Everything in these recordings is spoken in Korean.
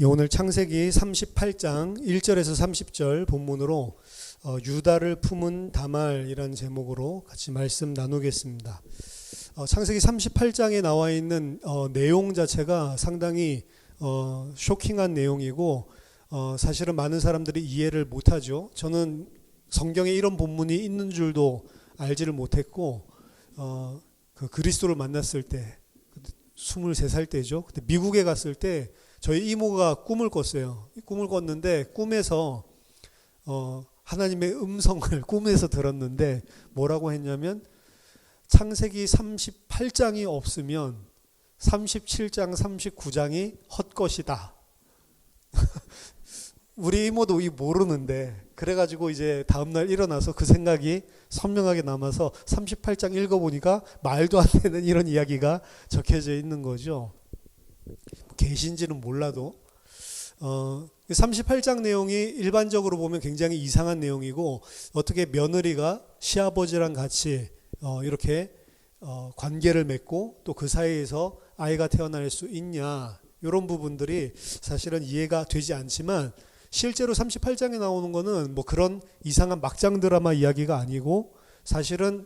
오늘 창세기 38장 1절에서 30절 본문으로 유다를 품은 다말이라는 제목으로 같이 말씀 나누겠습니다. 창세기 38장에 나와 있는 내용 자체가 상당히 쇼킹한 내용이고 사실은 많은 사람들이 이해를 못하죠. 저는 성경에 이런 본문이 있는 줄도 알지를 못했고 그 그리스도를 만났을 때 23살 때죠. 그때 미국에 갔을 때 저희 이모가 꿈을 꿨어요. 꿈을 꿨는데 꿈에서 하나님의 음성을 꿈에서 들었는데 뭐라고 했냐면 창세기 38장이 없으면 37장, 39장이 헛것이다. 우리 이모도 이 모르는데 그래가지고 이제 다음날 일어나서 그 생각이 선명하게 남아서 38장 읽어보니까 말도 안 되는 이런 이야기가 적혀져 있는 거죠. 계신지는 몰라도 38장 내용이 일반적으로 보면 굉장히 이상한 내용이고 어떻게 며느리가 시아버지랑 같이 이렇게 관계를 맺고 또 그 사이에서 아이가 태어날 수 있냐 이런 부분들이 사실은 이해가 되지 않지만 실제로 38장에 나오는 거는 뭐 그런 이상한 막장 드라마 이야기가 아니고 사실은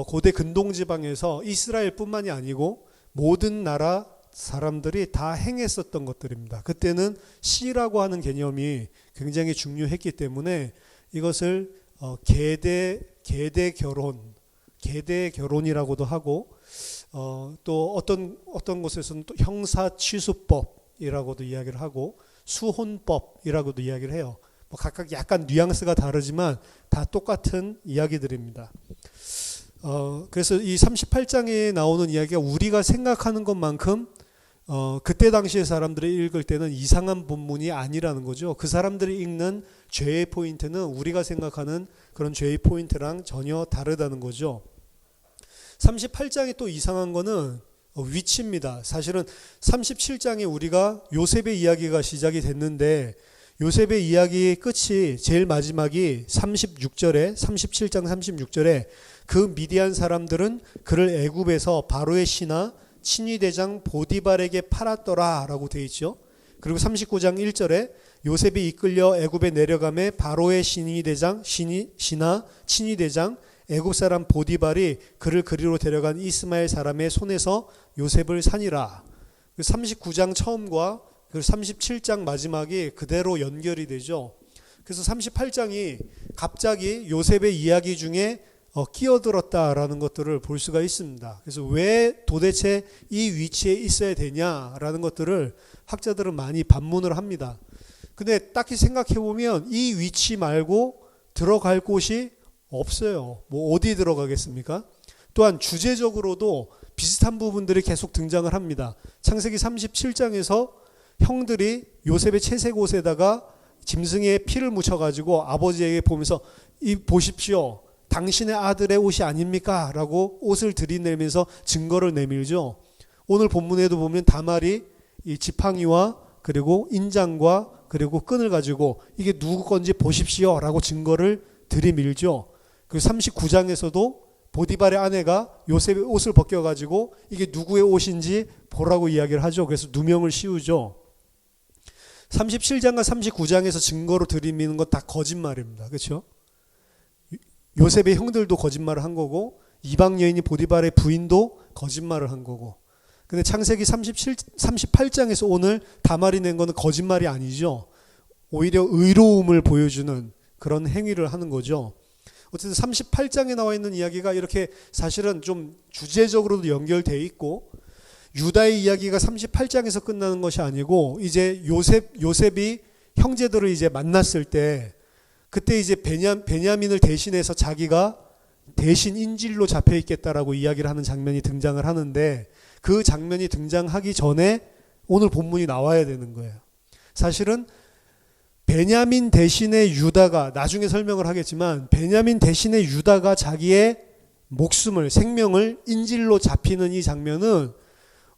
고대 근동지방에서 이스라엘뿐만이 아니고 모든 나라 사람들이 다 행했었던 것들입니다. 그때는 시라고 하는 개념이 굉장히 중요했기 때문에 이것을 계대 결혼이라고도 하고 또 어떤 곳에서는 또 형사취수법이라고도 이야기를 하고 수혼법이라고도 이야기를 해요. 뭐 각각 약간 뉘앙스가 다르지만 다 똑같은 이야기들입니다. 그래서 이 38장에 나오는 이야기가 우리가 생각하는 것만큼 그때 당시의 사람들이 읽을 때는 이상한 본문이 아니라는 거죠. 그 사람들이 읽는 죄의 포인트는 우리가 생각하는 그런 죄의 포인트랑 전혀 다르다는 거죠. 38장이 또 이상한 거는 위치입니다. 사실은 37장에 우리가 요셉의 이야기가 시작이 됐는데 요셉의 이야기의 끝이 제일 마지막이 36절에 37장 36절에 그 미디안 사람들은 그를 애굽에서 바로의 신하 친위대장 보디발에게 팔았더라 라고 되어 있죠. 그리고 39장 1절에 요셉이 이끌려 애굽에 내려가매 바로의 신하 친위대장 애굽 사람 보디발이 그를 그리로 데려간 이스마엘 사람의 손에서 요셉을 산이라. 39장 처음과 37장 마지막이 그대로 연결이 되죠. 그래서 38장이 갑자기 요셉의 이야기 중에 끼어들었다라는 것들을 볼 수가 있습니다. 그래서 왜 도대체 이 위치에 있어야 되냐라는 것들을 학자들은 많이 반문을 합니다. 근데 딱히 생각해 보면 이 위치 말고 들어갈 곳이 없어요. 뭐 어디 들어가겠습니까? 또한 주제적으로도 비슷한 부분들이 계속 등장을 합니다. 창세기 37장에서 형들이 요셉의 채색 옷에다가 짐승의 피를 묻혀가지고 아버지에게 보면서 이 보십시오. 당신의 아들의 옷이 아닙니까? 라고 옷을 들이내면서 증거를 내밀죠. 오늘 본문에도 보면 다말이 이 지팡이와 그리고 인장과 그리고 끈을 가지고 이게 누구 건지 보십시오. 라고 증거를 들이밀죠. 그리고 39장에서도 보디발의 아내가 요셉의 옷을 벗겨가지고 이게 누구의 옷인지 보라고 이야기를 하죠. 그래서 누명을 씌우죠. 37장과 39장에서 증거로 들이미는 건 다 거짓말입니다. 그렇죠? 요셉의 형들도 거짓말을 한 거고 이방 여인이 보디발의 부인도 거짓말을 한 거고 근데 창세기 38장에서 오늘 다말이 낸 거는 거짓말이 아니죠. 오히려 의로움을 보여주는 그런 행위를 하는 거죠. 어쨌든 38장에 나와 있는 이야기가 이렇게 사실은 좀 주제적으로도 연결되어 있고 유다의 이야기가 38장에서 끝나는 것이 아니고 이제 요셉이 형제들을 이제 만났을 때 그때 이제 베냐민을 대신해서 자기가 대신 인질로 잡혀 있겠다라고 이야기를 하는 장면이 등장을 하는데 그 장면이 등장하기 전에 오늘 본문이 나와야 되는 거예요. 사실은 베냐민 대신에 유다가 나중에 설명을 하겠지만 베냐민 대신에 유다가 자기의 목숨을 생명을 인질로 잡히는 이 장면은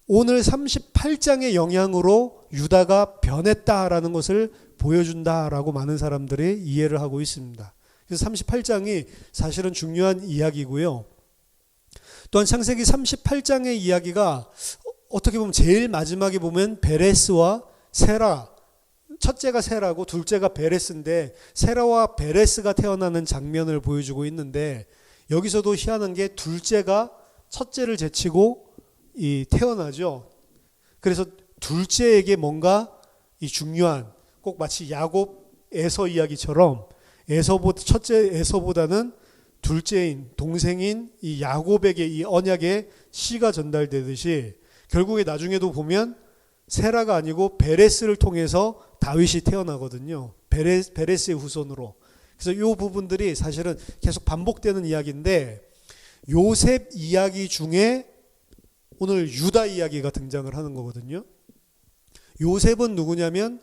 오늘 38장의 영향으로 유다가 변했다라는 것을 보여준다라고 많은 사람들이 이해를 하고 있습니다. 그래서 38장이 사실은 중요한 이야기고요. 또한 창세기 38장의 이야기가 어떻게 보면 제일 마지막에 보면 베레스와 세라 첫째가 세라고 둘째가 베레스인데 세라와 베레스가 태어나는 장면을 보여주고 있는데 여기서도 희한한 게 둘째가 첫째를 제치고 태어나죠. 그래서 둘째에게 뭔가 이 중요한 꼭 마치 야곱 에서 이야기처럼 첫째 에서보다는 둘째인 동생인 이 야곱에게 이 언약의 씨가 전달되듯이 결국에 나중에도 보면 세라가 아니고 베레스를 통해서 다윗이 태어나거든요. 베레스의 후손으로. 그래서 이 부분들이 사실은 계속 반복되는 이야기인데 요셉 이야기 중에 오늘 유다 이야기가 등장을 하는 거거든요. 요셉은 누구냐면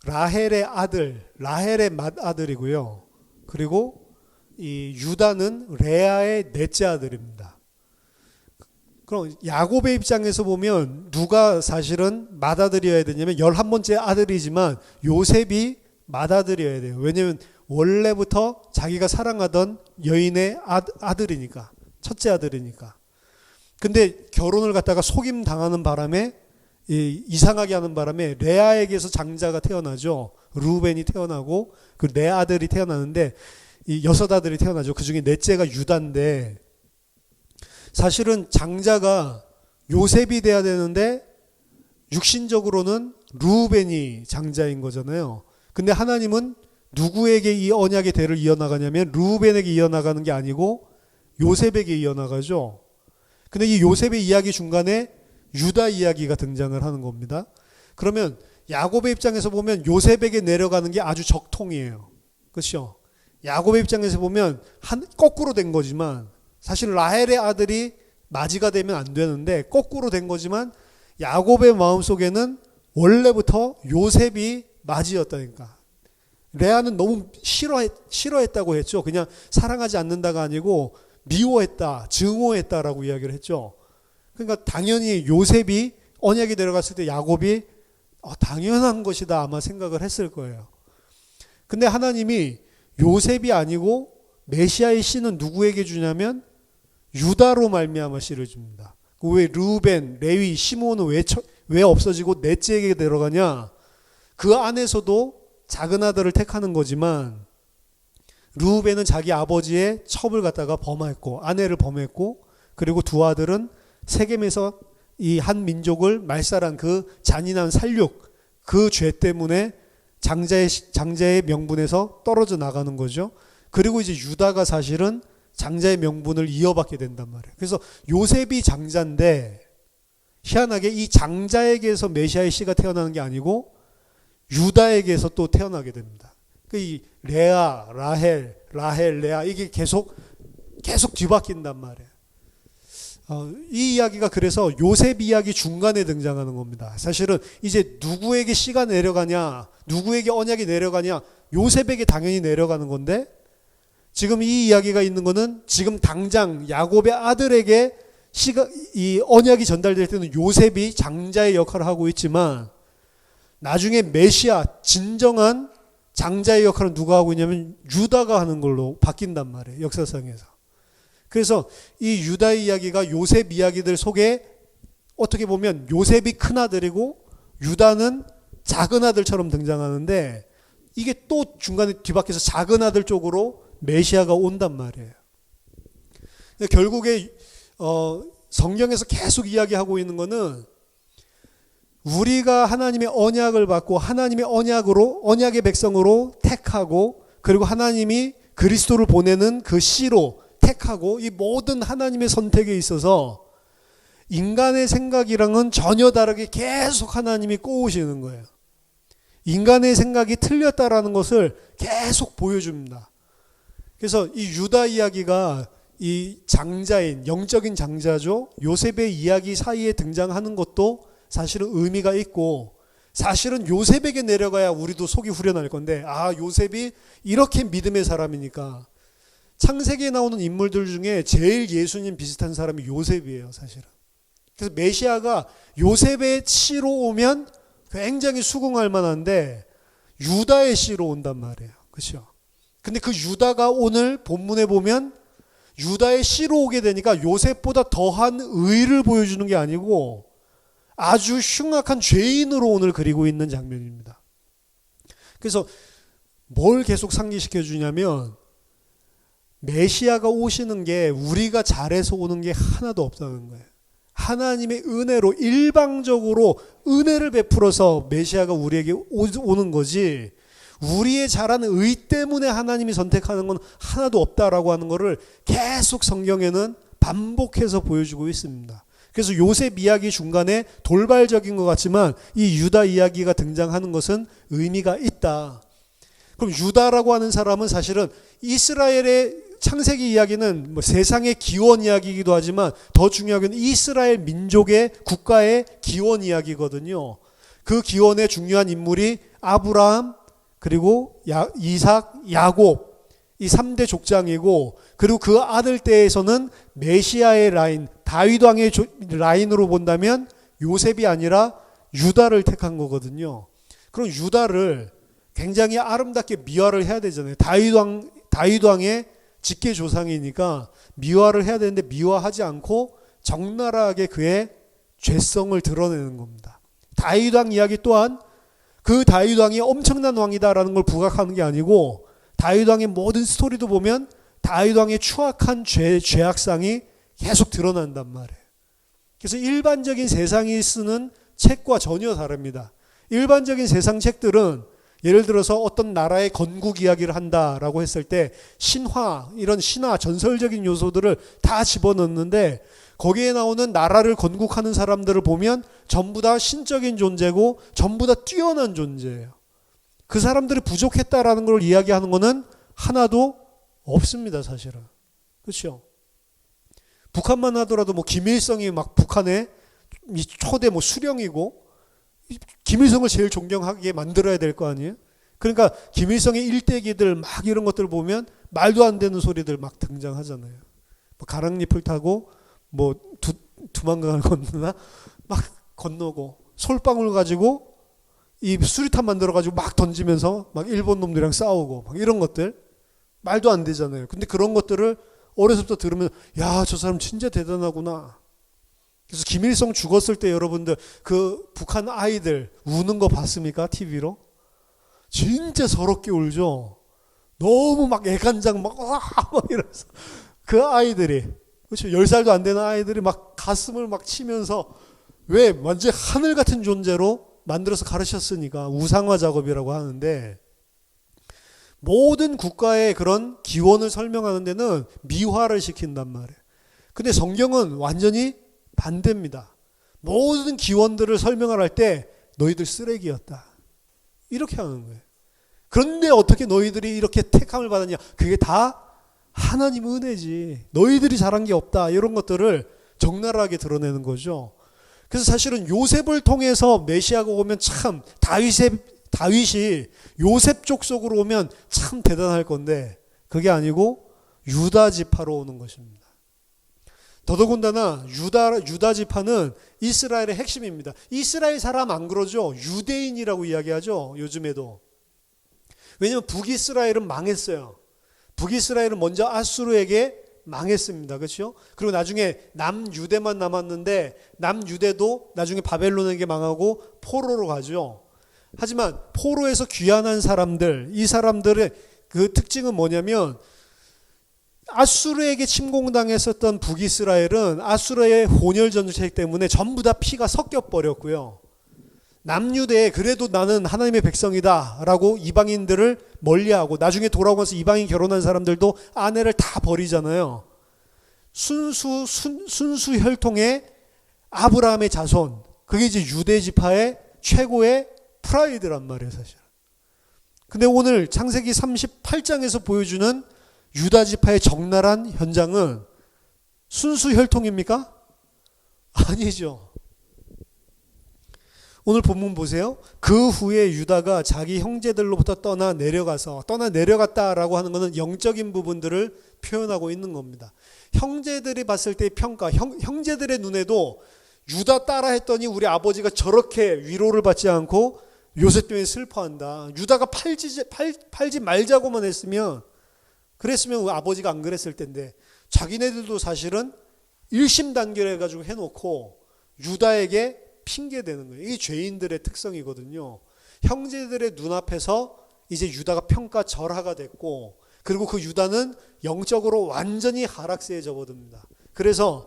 라헬의 아들, 라헬의 맏아들이고요. 그리고 이 유다는 레아의 넷째 아들입니다. 그럼 야곱의 입장에서 보면 누가 사실은 맏아들이어야 되냐면 11번째 아들이지만 요셉이 맏아들이어야 돼요. 왜냐하면 원래부터 자기가 사랑하던 여인의 아들이니까, 첫째 아들이니까. 근데 결혼을 갖다가 속임 당하는 바람에 이상하게 하는 바람에 레아에게서 장자가 태어나죠. 루벤이 태어나고 그 네 아들이 태어나는데 이 6아들이 태어나죠. 그 중에 넷째가 유다인데 사실은 장자가 요셉이 돼야 되는데 육신적으로는 루벤이 장자인 거잖아요. 근데 하나님은 누구에게 이 언약의 대를 이어나가냐면 루벤에게 이어나가는 게 아니고 요셉에게 이어나가죠. 근데 이 요셉의 이야기 중간에 유다 이야기가 등장을 하는 겁니다. 그러면 야곱의 입장에서 보면 요셉에게 내려가는 게 아주 적통이에요. 그렇죠? 야곱의 입장에서 보면 거꾸로 된 거지만 사실 라헬의 아들이 맞이가 되면 안 되는데 거꾸로 된 거지만 야곱의 마음속에는 원래부터 요셉이 맞이였다니까. 레아는 너무 싫어했다고 했죠. 그냥 사랑하지 않는다가 아니고 미워했다, 증오했다라고 이야기를 했죠. 그러니까 당연히 요셉이 언약이 내려갔을 때 야곱이 당연한 것이다 아마 생각을 했을 거예요. 근데 하나님이 요셉이 아니고 메시아의 씨는 누구에게 주냐면 유다로 말미암아 씨를 줍니다. 왜 르우벤, 레위, 시므온은 왜 없어지고 넷째에게 들어가냐? 그 안에서도 작은 아들을 택하는 거지만 르우벤은 자기 아버지의 첩을 갖다가 범했고 아내를 범했고 그리고 두 아들은 세겜에서 이 한 민족을 말살한 그 잔인한 살육 그 죄 때문에 장자의 명분에서 떨어져 나가는 거죠. 그리고 이제 유다가 사실은 장자의 명분을 이어받게 된단 말이에요. 그래서 요셉이 장자인데 희한하게 이 장자에게서 메시아의 씨가 태어나는 게 아니고 유다에게서 또 태어나게 됩니다. 이 레아, 라헬, 레아 이게 계속 뒤바뀐단 말이에요. 이 이야기가 그래서 요셉 이야기 중간에 등장하는 겁니다. 사실은 이제 누구에게 씨가 내려가냐, 누구에게 언약이 내려가냐, 요셉에게 당연히 내려가는 건데 지금 이 이야기가 있는 거는 지금 당장 야곱의 아들에게 이 언약이 전달될 때는 요셉이 장자의 역할을 하고 있지만 나중에 메시아 진정한 장자의 역할은 누가 하고 있냐면 유다가 하는 걸로 바뀐단 말이에요. 역사상에서. 그래서 이 유다의 이야기가 요셉 이야기들 속에 어떻게 보면 요셉이 큰 아들이고 유다는 작은 아들처럼 등장하는데 이게 또 중간에 뒤바뀌어서 작은 아들 쪽으로 메시아가 온단 말이에요. 결국에 성경에서 계속 이야기하고 있는 거는 우리가 하나님의 언약을 받고 하나님의 언약의 백성으로 택하고 그리고 하나님이 그리스도를 보내는 그 씨로 택하고 이 모든 하나님의 선택에 있어서 인간의 생각이랑은 전혀 다르게 계속 하나님이 꼬우시는 거예요. 인간의 생각이 틀렸다라는 것을 계속 보여줍니다. 그래서 이 유다 이야기가 이 장자인 영적인 장자죠. 요셉의 이야기 사이에 등장하는 것도 사실은 의미가 있고 사실은 요셉에게 내려가야 우리도 속이 후련할 건데 요셉이 이렇게 믿음의 사람이니까 창세기에 나오는 인물들 중에 제일 예수님 비슷한 사람이 요셉이에요, 사실은. 그래서 메시아가 요셉의 씨로 오면 굉장히 수긍할 만한데 유다의 씨로 온단 말이에요. 그렇죠? 근데 그 유다가 오늘 본문에 보면 유다의 씨로 오게 되니까 요셉보다 더한 의를 보여주는 게 아니고 아주 흉악한 죄인으로 오늘 그리고 있는 장면입니다. 그래서 뭘 계속 상기시켜 주냐면 메시아가 오시는 게 우리가 잘해서 오는 게 하나도 없다는 거예요. 하나님의 은혜로 일방적으로 은혜를 베풀어서 메시아가 우리에게 오는 거지, 우리의 잘하는 의 때문에 하나님이 선택하는 건 하나도 없다라고 하는 것을 계속 성경에는 반복해서 보여주고 있습니다. 그래서 요셉 이야기 중간에 돌발적인 것 같지만 이 유다 이야기가 등장하는 것은 의미가 있다. 그럼 유다라고 하는 사람은 사실은 이스라엘의 창세기 이야기는 뭐 세상의 기원 이야기이기도 하지만 더 중요하게는 이스라엘 민족의 국가의 기원 이야기거든요. 그 기원의 중요한 인물이 아브라함, 그리고 이삭, 야곱, 이 3대 족장이고, 그리고 그 아들 때에서는 메시아의 라인, 다윗 왕의 라인으로 본다면 요셉이 아니라 유다를 택한 거거든요. 그럼 유다를 굉장히 아름답게 미화를 해야 되잖아요. 다윗 왕의 직계 조상이니까 미화를 해야 되는데 미화하지 않고 적나라하게 그의 죄성을 드러내는 겁니다. 다윗 왕 이야기 또한 그 다윗 왕이 엄청난 왕이다라는 걸 부각하는 게 아니고, 다윗 왕의 모든 스토리도 보면 다윗 왕의 추악한 죄악상이 계속 드러난단 말이에요. 그래서 일반적인 세상이 쓰는 책과 전혀 다릅니다. 일반적인 세상 책들은 예를 들어서 어떤 나라의 건국 이야기를 한다라고 했을 때 신화, 이런 신화, 전설적인 요소들을 다 집어넣는데, 거기에 나오는 나라를 건국하는 사람들을 보면 전부 다 신적인 존재고 전부 다 뛰어난 존재예요. 그 사람들이 부족했다라는 걸 이야기하는 것은 하나도 없습니다, 사실은. 그렇죠? 북한만 하더라도 뭐 김일성이 막 북한의 이 초대 뭐 수령이고, 김일성을 제일 존경하게 만들어야 될 거 아니에요? 그러니까 김일성의 일대기들 막 이런 것들 보면 말도 안 되는 소리들 막 등장하잖아요. 뭐 가랑잎을 타고 뭐 두만강을 건너나 막 건너고, 솔방울 가지고 이 수리탄 만들어 가지고 막 던지면서 막 일본 놈들이랑 싸우고 막 이런 것들 말도 안 되잖아요. 근데 그런 것들을 어려서부터 들으면 야, 저 사람 진짜 대단하구나. 그래서 김일성 죽었을 때 여러분들 그 북한 아이들 우는 거 봤습니까? TV로? 진짜 서럽게 울죠. 너무 막 애간장 막 이러면서 그 아이들이, 그렇죠, 10살도 안 되는 아이들이 막 가슴을 막 치면서, 왜? 완전 하늘 같은 존재로 만들어서 가르쳤으니까. 우상화 작업이라고 하는데, 모든 국가의 그런 기원을 설명하는 데는 미화를 시킨단 말이에요. 근데 성경은 완전히 반대입니다. 모든 기원들을 설명을 할 때 너희들 쓰레기였다, 이렇게 하는 거예요. 그런데 어떻게 너희들이 이렇게 택함을 받았냐? 그게 다 하나님 은혜지. 너희들이 잘한 게 없다. 이런 것들을 적나라하게 드러내는 거죠. 그래서 사실은 요셉을 통해서 메시아가 오면 참, 다윗이 요셉 족속으로 오면 참 대단할 건데, 그게 아니고 유다 지파로 오는 것입니다. 더더군다나 유다 지파는 이스라엘의 핵심입니다. 이스라엘 사람 안 그러죠? 유대인이라고 이야기하죠, 요즘에도. 왜냐하면 북이스라엘은 망했어요. 북이스라엘은 먼저 아수르에게 망했습니다. 그렇죠? 그리고 나중에 남유대만 남았는데, 남유대도 나중에 바벨론에게 망하고 포로로 가죠. 하지만 포로에서 귀환한 사람들, 이 사람들의 그 특징은 뭐냐면, 아수르에게 침공당했었던 북이스라엘은 아수르의 혼혈 정책 때문에 전부 다 피가 섞여 버렸고요. 남유대에 그래도 나는 하나님의 백성이다 라고 이방인들을 멀리하고, 나중에 돌아오면서 이방인 결혼한 사람들도 아내를 다 버리잖아요. 순수 혈통의 아브라함의 자손, 그게 이제 유대 지파의 최고의 프라이드란 말이에요, 사실. 근데 오늘 창세기 38장에서 보여주는 유다 지파의 적나라한 현장은 순수 혈통입니까? 아니죠. 오늘 본문 보세요. 그 후에 유다가 자기 형제들로부터 떠나 내려갔다라고 하는 것은 영적인 부분들을 표현하고 있는 겁니다. 형제들이 봤을 때의 평가, 형제들의 눈에도 유다 따라 했더니 우리 아버지가 저렇게 위로를 받지 않고 요셉 때문에 슬퍼한다. 유다가 팔지 말자고만 했으면, 그랬으면 아버지가 안 그랬을 텐데, 자기네들도 사실은 일심단결해가지고 해놓고 유다에게 핑계대는 거예요. 이게 죄인들의 특성이거든요. 형제들의 눈앞에서 이제 유다가 평가절하가 됐고, 그리고 그 유다는 영적으로 완전히 하락세에 접어듭니다. 그래서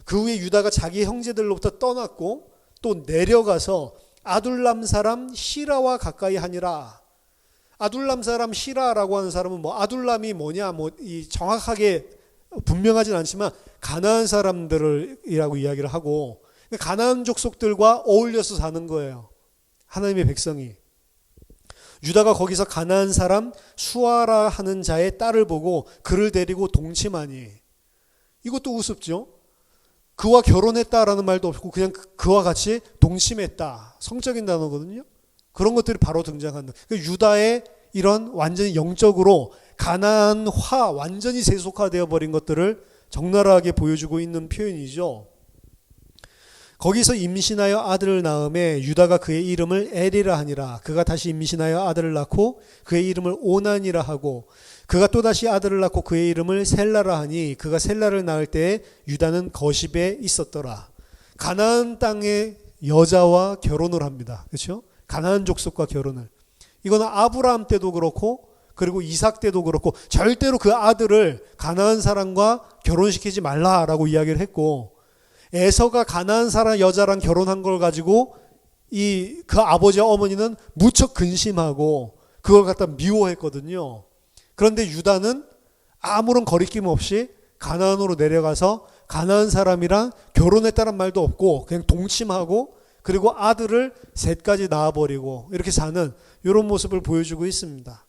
그 후에 유다가 자기 형제들로부터 떠났고 또 내려가서 아둘람 사람 시라와 가까이 하니라. 아둘람 사람 시라라고 하는 사람은 뭐 아둘람이 뭐냐 이 정확하게 분명하진 않지만 가나안 사람들이라고 이야기를 하고, 가나안 족속들과 어울려서 사는 거예요. 하나님의 백성이. 유다가 거기서 가나안 사람 수아라 하는 자의 딸을 보고 그를 데리고 동침하니, 이것도 우습죠. 그와 결혼했다라는 말도 없고 그냥 그와 같이 동침했다. 성적인 단어거든요. 그런 것들이 바로 등장한다. 유다의 이런 완전히 영적으로 가나안화, 완전히 세속화되어 버린 것들을 적나라하게 보여주고 있는 표현이죠. 거기서 임신하여 아들을 낳음에 유다가 그의 이름을 엘이라 하니라. 그가 다시 임신하여 아들을 낳고 그의 이름을 오난이라 하고, 그가 또다시 아들을 낳고 그의 이름을 셀라라 하니, 그가 셀라를 낳을 때에 유다는 거십에 있었더라. 가나안 땅의 여자와 결혼을 합니다. 그렇죠? 가나안 족속과 결혼을. 이거는 아브라함 때도 그렇고 그리고 이삭 때도 그렇고 절대로 그 아들을 가나안 사람과 결혼시키지 말라라고 이야기를 했고, 에서가 가나안 사람 여자랑 결혼한 걸 가지고 그 아버지와 어머니는 무척 근심하고 그걸 갖다 미워했거든요. 그런데 유다는 아무런 거리낌 없이 가나안으로 내려가서 가나안 사람이랑 결혼했다는 말도 없고 그냥 동침하고, 그리고 아들을 셋까지 낳아버리고 이렇게 사는 이런 모습을 보여주고 있습니다.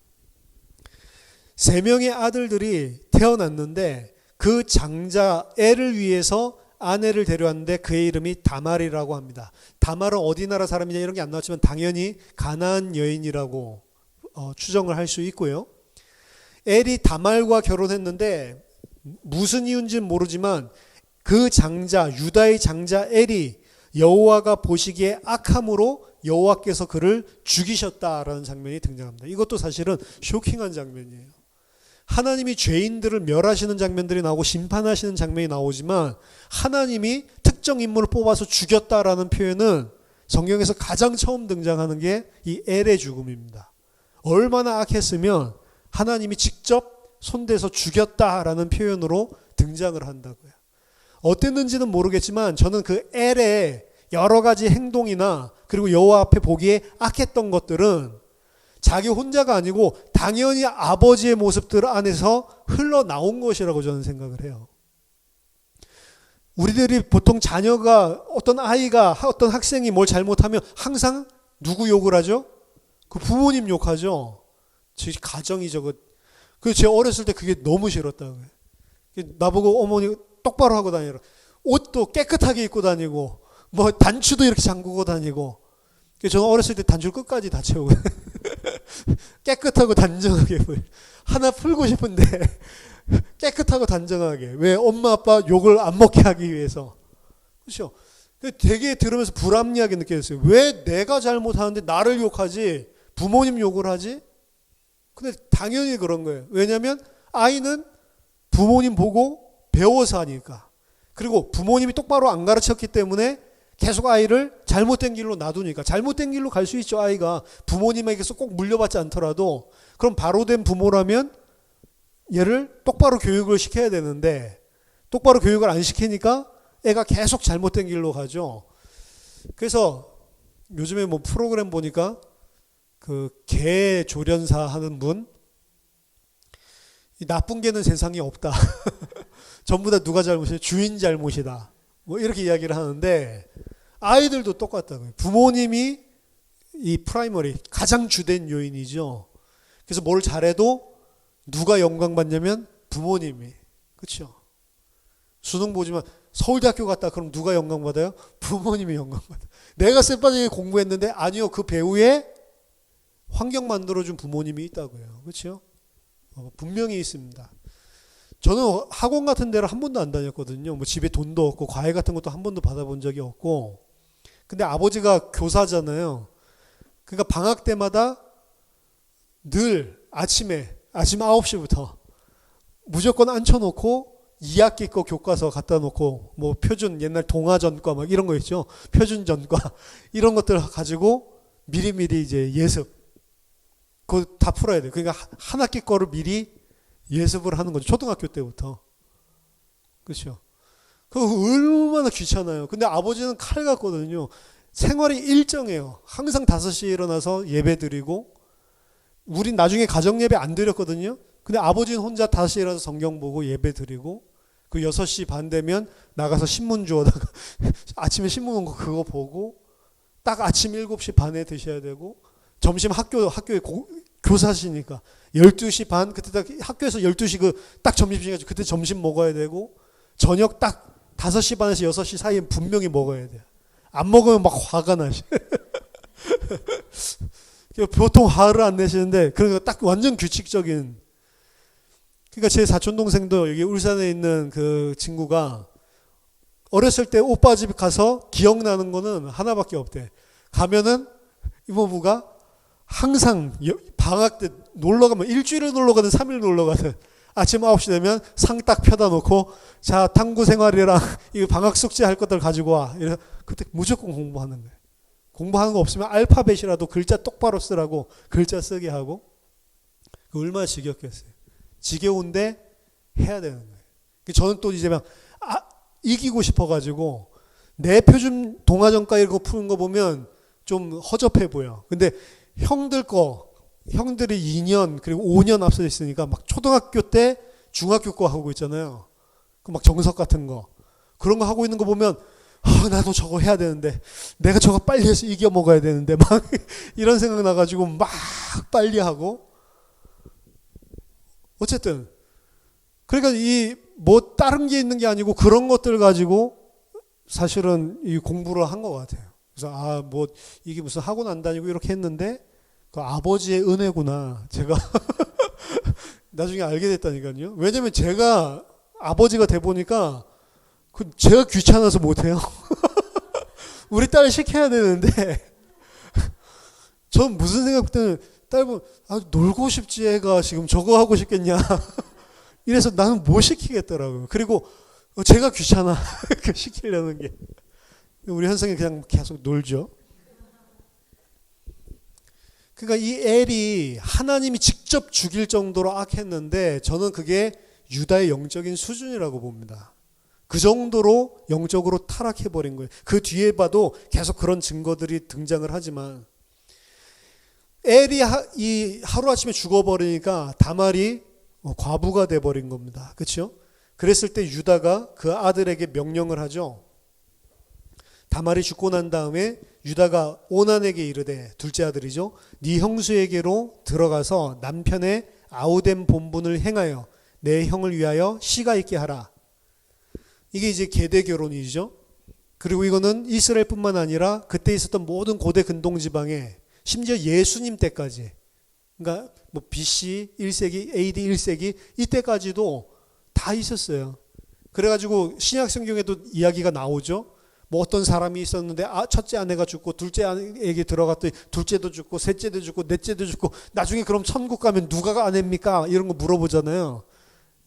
3명의 아들들이 태어났는데 그 장자 엘을 위해서 아내를 데려왔는데 그의 이름이 다말이라고 합니다. 다말은 어디 나라 사람이냐 이런 게 안 나왔지만 당연히 가나안 여인이라고 추정을 할 수 있고요. 엘이 다말과 결혼했는데 무슨 이유인지는 모르지만 그 장자, 유다의 장자 엘이 여호와가 보시기에 악함으로 여호와께서 그를 죽이셨다라는 장면이 등장합니다. 이것도 사실은 쇼킹한 장면이에요. 하나님이 죄인들을 멸하시는 장면들이 나오고 심판하시는 장면이 나오지만 하나님이 특정 인물을 뽑아서 죽였다라는 표현은 성경에서 가장 처음 등장하는 게 이 엘의 죽음입니다. 얼마나 악했으면 하나님이 직접 손대서 죽였다라는 표현으로 등장을 한다고요. 어땠는지는 모르겠지만 저는 그 엘의 여러 가지 행동이나 그리고 여호와 앞에 보기에 악했던 것들은 자기 혼자가 아니고 당연히 아버지의 모습들 안에서 흘러나온 것이라고 저는 생각을 해요. 우리들이 보통 자녀가, 어떤 아이가, 어떤 학생이 뭘 잘못하면 항상 누구 욕을 하죠? 그 부모님 욕하죠. 제 가정이죠. 제 어렸을 때 그게 너무 싫었다고요. 나보고 어머니 똑바로 하고 다니라. 옷도 깨끗하게 입고 다니고 뭐 단추도 이렇게 잠그고 다니고. 저는 어렸을 때 단추를 끝까지 다 채우고 깨끗하고 단정하게 하나 풀고 싶은데 깨끗하고 단정하게. 왜? 엄마 아빠 욕을 안 먹게 하기 위해서. 그렇죠? 되게 들으면서 불합리하게 느껴졌어요. 왜 내가 잘못하는데 나를 욕하지? 부모님 욕을 하지? 근데 당연히 그런 거예요. 왜냐하면 아이는 부모님 보고 배워서 하니까. 그리고 부모님이 똑바로 안 가르쳤기 때문에 계속 아이를 잘못된 길로 놔두니까. 잘못된 길로 갈 수 있죠. 아이가 부모님에게서 꼭 물려받지 않더라도. 그럼 바로된 부모라면 얘를 똑바로 교육을 시켜야 되는데 똑바로 교육을 안 시키니까 애가 계속 잘못된 길로 가죠. 그래서 요즘에 뭐 프로그램 보니까 그 개 조련사 하는 분, 이 나쁜 개는 세상에 없다. 전부 다 누가 잘못이야? 주인 잘못이다. 뭐 이렇게 이야기를 하는데 아이들도 똑같다고요. 부모님이 이 프라이머리 가장 주된 요인이죠. 그래서 뭘 잘해도 누가 영광 받냐면 부모님이. 그렇죠? 수능 보지만 서울대학교 갔다 그럼 누가 영광 받아요? 부모님이 영광 받아요. 내가 쎄빠지게 공부했는데 아니요, 그 배우의 환경 만들어준 부모님이 있다고요. 그렇죠? 분명히 있습니다. 저는 학원 같은 데를 한 번도 안 다녔거든요. 뭐 집에 돈도 없고 과외 같은 것도 한 번도 받아본 적이 없고. 근데 아버지가 교사잖아요. 그러니까 방학 때마다 늘 아침 9시부터 무조건 앉혀놓고 2학기 거 교과서 갖다 놓고 뭐 표준 옛날 동아전과 막 이런 거 있죠. 표준전과 이런 것들 가지고 미리미리 이제 예습. 그거 다 풀어야 돼. 그러니까 한 학기 거를 미리 예습을 하는 거죠. 초등학교 때부터. 그렇죠. 그거 얼마나 귀찮아요. 근데 아버지는 칼 같거든요. 생활이 일정해요. 항상 5시에 일어나서 예배 드리고, 우린 나중에 가정 예배 안 드렸거든요. 근데 아버지는 혼자 5시에 일어나서 성경 보고 예배 드리고, 그 6시 반 되면 나가서 신문 주워다가 아침에 신문 온 거 그거 보고, 딱 아침 7시 반에 드셔야 되고, 점심 학교에 교사시니까 12시 반, 그때 딱 학교에서 12시 딱 점심시간, 그때 점심 먹어야 되고, 저녁 딱 5시 반에서 6시 사이에 분명히 먹어야 돼요. 안 먹으면 막 화가 나시. 보통 화를 안 내시는데, 그러니까 딱 완전 규칙적인. 그러니까 제 사촌 동생도 여기 울산에 있는 그 친구가 어렸을 때 오빠 집 가서 기억나는 거는 하나밖에 없대. 가면은 이모부가 항상 방학 때 놀러 가면 일주일을 놀러 가든 3일 놀러 가든 아침 9시 되면 상 딱 펴다 놓고, 자, 탐구 생활이랑 이 방학 숙제 할 것들 가지고 와. 이래서 그때 무조건 공부하는 거예요. 공부하는 거 없으면 알파벳이라도 글자 똑바로 쓰라고 글자 쓰게 하고. 얼마나 지겹겠어요. 지겨운데 해야 되는 거예요. 저는 또 이제 막 이기고 싶어가지고 내 표준 동화전가 이런 거 푸는 거 보면 좀 허접해 보여. 근데 형들이 2년 그리고 5년 앞서 있으니까 막 초등학교 때 중학교 거 하고 있잖아요. 그 막 정석 같은 거. 그런 거 하고 있는 거 보면 나도 저거 해야 되는데, 내가 저거 빨리 해서 이겨 먹어야 되는데, 막 이런 생각 나가지고 막 빨리 하고. 어쨌든 그러니까 이 뭐 다른 게 있는 게 아니고 그런 것들 가지고 사실은 이 공부를 한 것 같아요. 그래서 뭐 이게 무슨 학원 안 다니고 이렇게 했는데 그 아버지의 은혜구나 제가 나중에 알게 됐다니까요. 왜냐면 제가 아버지가 돼 보니까 제가 귀찮아서 못 해요. 우리 딸 시켜야 되는데 전 무슨 생각 때는 딸 보면 놀고 싶지, 애가 지금 저거 하고 싶겠냐. 이래서 나는 못 시키겠더라고요. 그리고 제가 귀찮아. 시키려는 게. 우리 현성이 그냥 계속 놀죠. 그러니까 이 엘이 하나님이 직접 죽일 정도로 악했는데, 저는 그게 유다의 영적인 수준이라고 봅니다. 그 정도로 영적으로 타락해버린 거예요. 그 뒤에 봐도 계속 그런 증거들이 등장을 하지만, 엘이 이 하루아침에 죽어버리니까 다말이 과부가 돼버린 겁니다. 그렇죠? 그랬을 때 유다가 그 아들에게 명령을 하죠. 다말이 죽고 난 다음에 유다가 오난에게 이르되, 둘째 아들이죠, 네 형수에게로 들어가서 남편의 아우된 본분을 행하여 내 형을 위하여 씨가 있게 하라. 이게 이제 계대 결혼이죠. 그리고 이거는 이스라엘뿐만 아니라 그때 있었던 모든 고대 근동지방에, 심지어 예수님 때까지, 그러니까 뭐 BC 1세기, AD 1세기 이때까지도 다 있었어요. 그래가지고 신약 성경에도 이야기가 나오죠. 뭐 어떤 사람이 있었는데 첫째 아내가 죽고 둘째 아내에게 들어갔더니 둘째도 죽고 셋째도 죽고 넷째도 죽고, 나중에 그럼 천국 가면 누가 아내입니까? 이런 거 물어보잖아요.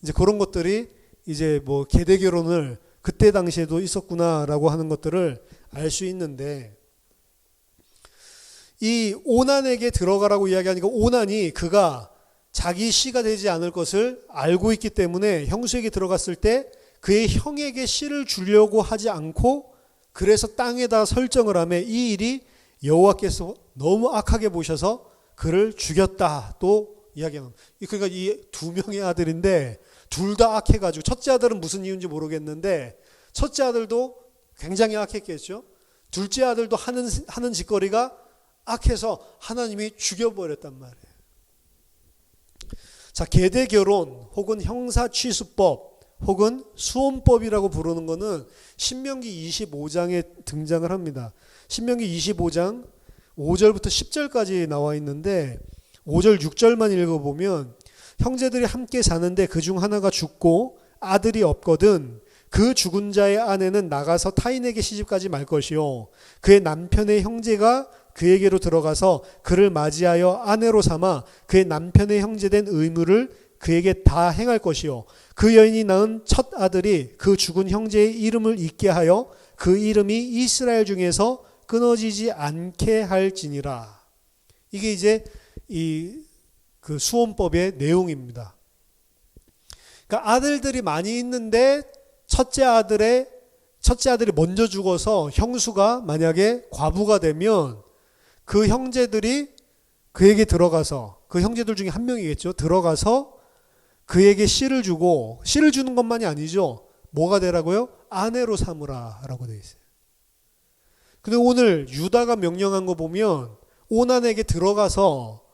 이제 그런 것들이 이제 뭐 계대 결혼을 그때 당시에도 있었구나라고 하는 것들을 알 수 있는데, 이 오난에게 들어가라고 이야기하니까 오난이 그가 자기 씨가 되지 않을 것을 알고 있기 때문에 형수에게 들어갔을 때 그의 형에게 씨를 주려고 하지 않고, 그래서 땅에다 설정을 하며 이 일이 여호와께서 너무 악하게 보셔서 그를 죽였다 또 이야기합니다. 그러니까 이 두 명의 아들인데 둘 다 악해가지고, 첫째 아들은 무슨 이유인지 모르겠는데 첫째 아들도 굉장히 악했겠죠. 둘째 아들도 하는 짓거리가 악해서 하나님이 죽여버렸단 말이에요. 자, 계대 결혼 혹은 형사 취수법 혹은 수혼법이라고 부르는 것은 신명기 25장에 등장을 합니다. 신명기 25장 5절부터 10절까지 나와 있는데 5절 6절만 읽어보면, 형제들이 함께 사는데 그중 하나가 죽고 아들이 없거든 그 죽은 자의 아내는 나가서 타인에게 시집가지 말 것이요, 그의 남편의 형제가 그에게로 들어가서 그를 맞이하여 아내로 삼아 그의 남편의 형제된 의무를 그에게 다 행할 것이요, 그 여인이 낳은 첫 아들이 그 죽은 형제의 이름을 잊게 하여 그 이름이 이스라엘 중에서 끊어지지 않게 할지니라. 이게 이제 이 그 수혼법의 내용입니다. 그러니까 아들들이 많이 있는데 첫째 아들이 먼저 죽어서 형수가 만약에 과부가 되면 그 형제들이 그에게 들어가서, 그 형제들 중에 한 명이겠죠. 들어가서 그에게 씨를 주고, 씨를 주는 것만이 아니죠. 뭐가 되라고요? 아내로 삼으라 라고 되어 있어요. 근데 오늘 유다가 명령한 거 보면 오난에게 들어가서